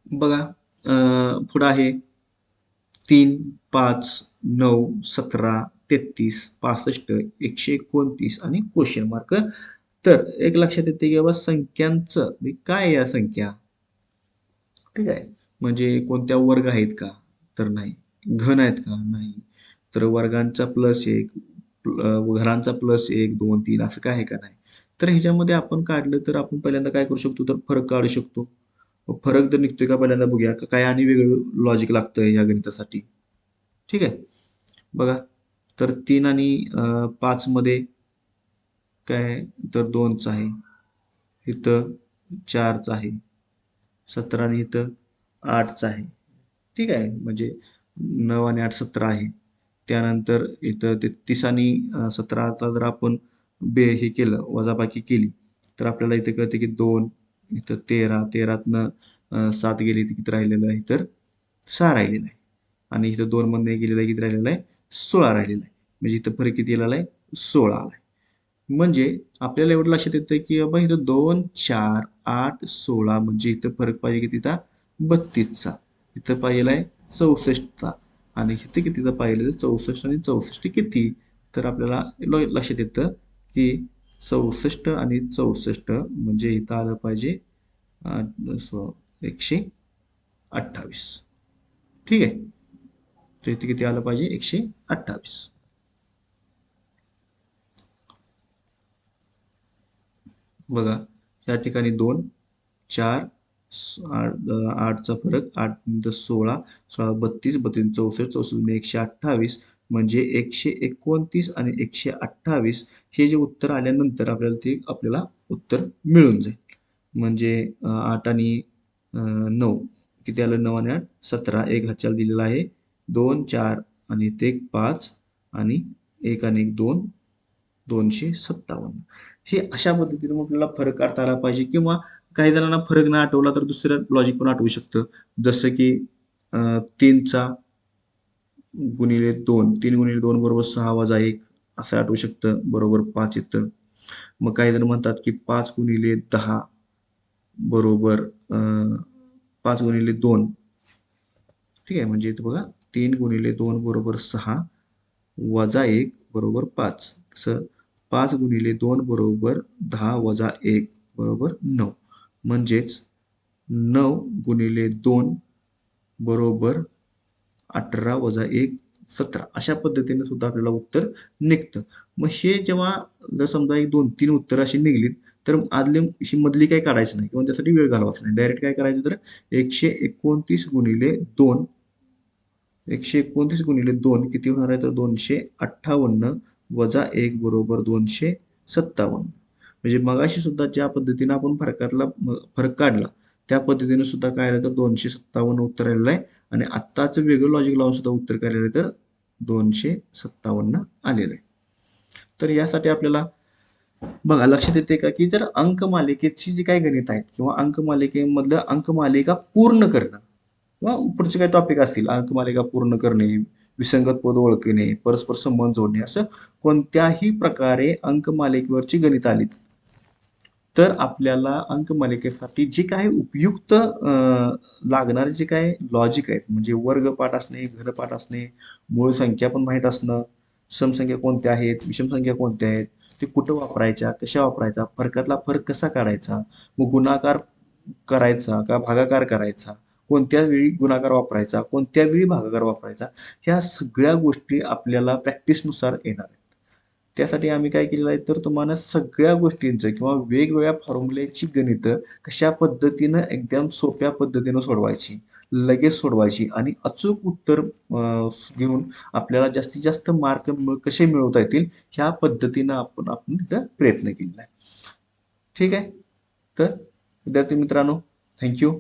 बघा पुढं आहे 3, 5, 9, 17, 33, 65, 129 आणि क्वेश्चन मार्क. तर एक लक्षात येते की बाबा संख्यांचं म्हणजे काय आहे या संख्या? ठीक आहे. म्हणजे कोणत्या वर्ग आहेत का? तर नाही. घन आहेत का? नाही. तर वर्गांचा प्लस 1, घरांचा प्लस 1, 2, 3 असं काय आहे का? नाही. तर ह्याच्यामध्ये आपण काढलं तर आपण पहिल्यांदा काय करू शकतो तर फरक काढू शकतो. फरक तर निघतोय का पहिल्यांदा बघूया. काय आणि वेगळं लॉजिक लागतंय या गणितासाठी. ठीक आहे. बघा तर 3 आणि 5 मध्ये काय आहे तर 2चा आहे. इथं 4चा आहे. 17 आणि इथं 8चा आहे. ठीक आहे. म्हणजे 9 आणि 8 17 आहे. त्यानंतर इथं 33 आणि 17चा जर आपण हे केलं वजाबाकी केली तर आपल्याला इथे कळते की 2 इथं 13 13तनं 7 गेली तर किती राहिलेलं आहे तर 6 राहिलेलं आहे. आणि इथं 2 मधनं गेलेलं आहे किती राहिलेलं आहे 16 राहिलेलं आहे. म्हणजे इथं फरक किती आलेला आहे 16 आला आहे. म्हणजे आपल्याला एवढं लक्षात येतं की बाबा इथं 2, 4, 8, 16 म्हणजे इथं फरक पाहिजे कितीचा 32चा. इथं पाहिजे आहे 64चा आणि इथे किती जर पाहिलं तर 64 आणि 64 किती, तर आपल्याला लक्षात येतं की 64 आणि 64 म्हणजे इथं आलं पाहिजे 128. ठीक आहे, तर इथे किती आलं पाहिजे 128. बघा या ठिकाणी 2 4 आठचा फरक, 8 दस 16, 16 32, 32 64, 64 128 म्हणजे 129 आणि 128 हे जे उत्तर आल्यानंतर आपल्याला ते उत्तर मिळून जाईल. म्हणजे 8 आणि 9 किती आलं, 9 आणि 8 17, एक हातच्याला दिलेला आहे 2 4 आणि ते 5 आणि 1 आणि 1 2, 257. हे अशा पद्धतीने मग आपल्याला फरक काढता आला पाहिजे, किंवा काही जणांना फरक नाही आठवला तर दुसरं लॉजिक पण आठवू शकतं. जसं की 3चा गुणिले 2, 3 गुणिले 2 बरोबर 6 वजा 1 असं आठवू शकतं, बरोबर 5 येतं. मग काही जण म्हणतात की 5 गुणिले 10 बरोबर 5 गुणिले 2, ठीक आहे, म्हणजे इथं बघा 3 गुणिले 2 बरोबर 6 वजा 1 बरोबर 5. तसं 5 गुणिले 2 बरोबर 10 वजा 1 बरोबर 9. म्हणजेच 9 गुणिले 2 बरोबर 18 वजा 1 17. अशा पद्धतीने सुद्धा आपल्याला उत्तर निघतं. मग हे जेव्हा जर समजा एक 2-3 उत्तरं अशी निघालीत, तर आदली ही मधली काही काढायची नाही किंवा त्यासाठी वेळ घालवायचा नाही. डायरेक्ट काय करायचं, तर 129 गुणिले 2, 129 गुणिले 2 किती होणार आहे, तर 258 वजा 1 बरोबर 257. म्हणजे मगाशी सुद्धा ज्या पद्धतीने आपण फरक काढला त्या पद्धतीने सुद्धा काय आलं, तर 257 उत्तर आलेलं आहे. आणि आत्ताच वेगळं लॉजिक लावून सुद्धा उत्तर काय आलेलं आहे, तर 257 आलेलं आहे. तर यासाठी आपल्याला बघा लक्षात येते का, की जर अंकमालिकेची जी काही गणित आहेत किंवा अंकमालिकेमधलं अंकमालिका पूर्ण करणं किंवा पुढचे काही टॉपिक असतील, अंकमालिका पूर्ण करणे, विसंगत पद ओळखणे, परस्पर संबंध जोडणे, असं कोणत्याही प्रकारे अंकमालिकेवरची गणित आली तर आपल्याला अंकमालिकेसाठी जे काही उपयुक्त लागणारे जे काही लॉजिक आहेत, म्हणजे वर्गपाठ असणे, घनपाठ असणे, मूळ संख्या पण माहीत असणं, समसंख्या कोणत्या आहेत, विषम संख्या कोणत्या आहेत, ते कुठं वापरायच्या, कशा वापरायचा, फरकातला फरक कसा काढायचा, मग गुणाकार करायचा का भागाकार करायचा, कोणत्या वेळी गुणाकार वापरायचा, कोणत्या वेळी भागाकार वापरायचा, ह्या सगळ्या गोष्टी आपल्याला प्रॅक्टिसनुसार येणार आहेत. त्यासाठी आम्ही काय केलेलं आहे, तर तुम्हाला सगळ्या गोष्टींचं किंवा वेगवेगळ्या फॉर्म्युलेची गणितं कशा पद्धतीनं एकदम सोप्या पद्धतीनं सोडवायची, लगेच सोडवायची आणि अचूक उत्तर घेऊन आपल्याला जास्तीत जास्त मार्क कसे मिळवता येतील ह्या पद्धतीनं आपण इथं प्रयत्न केलेला आहे. ठीक आहे, तर विद्यार्थी मित्रांनो, थँक्यू.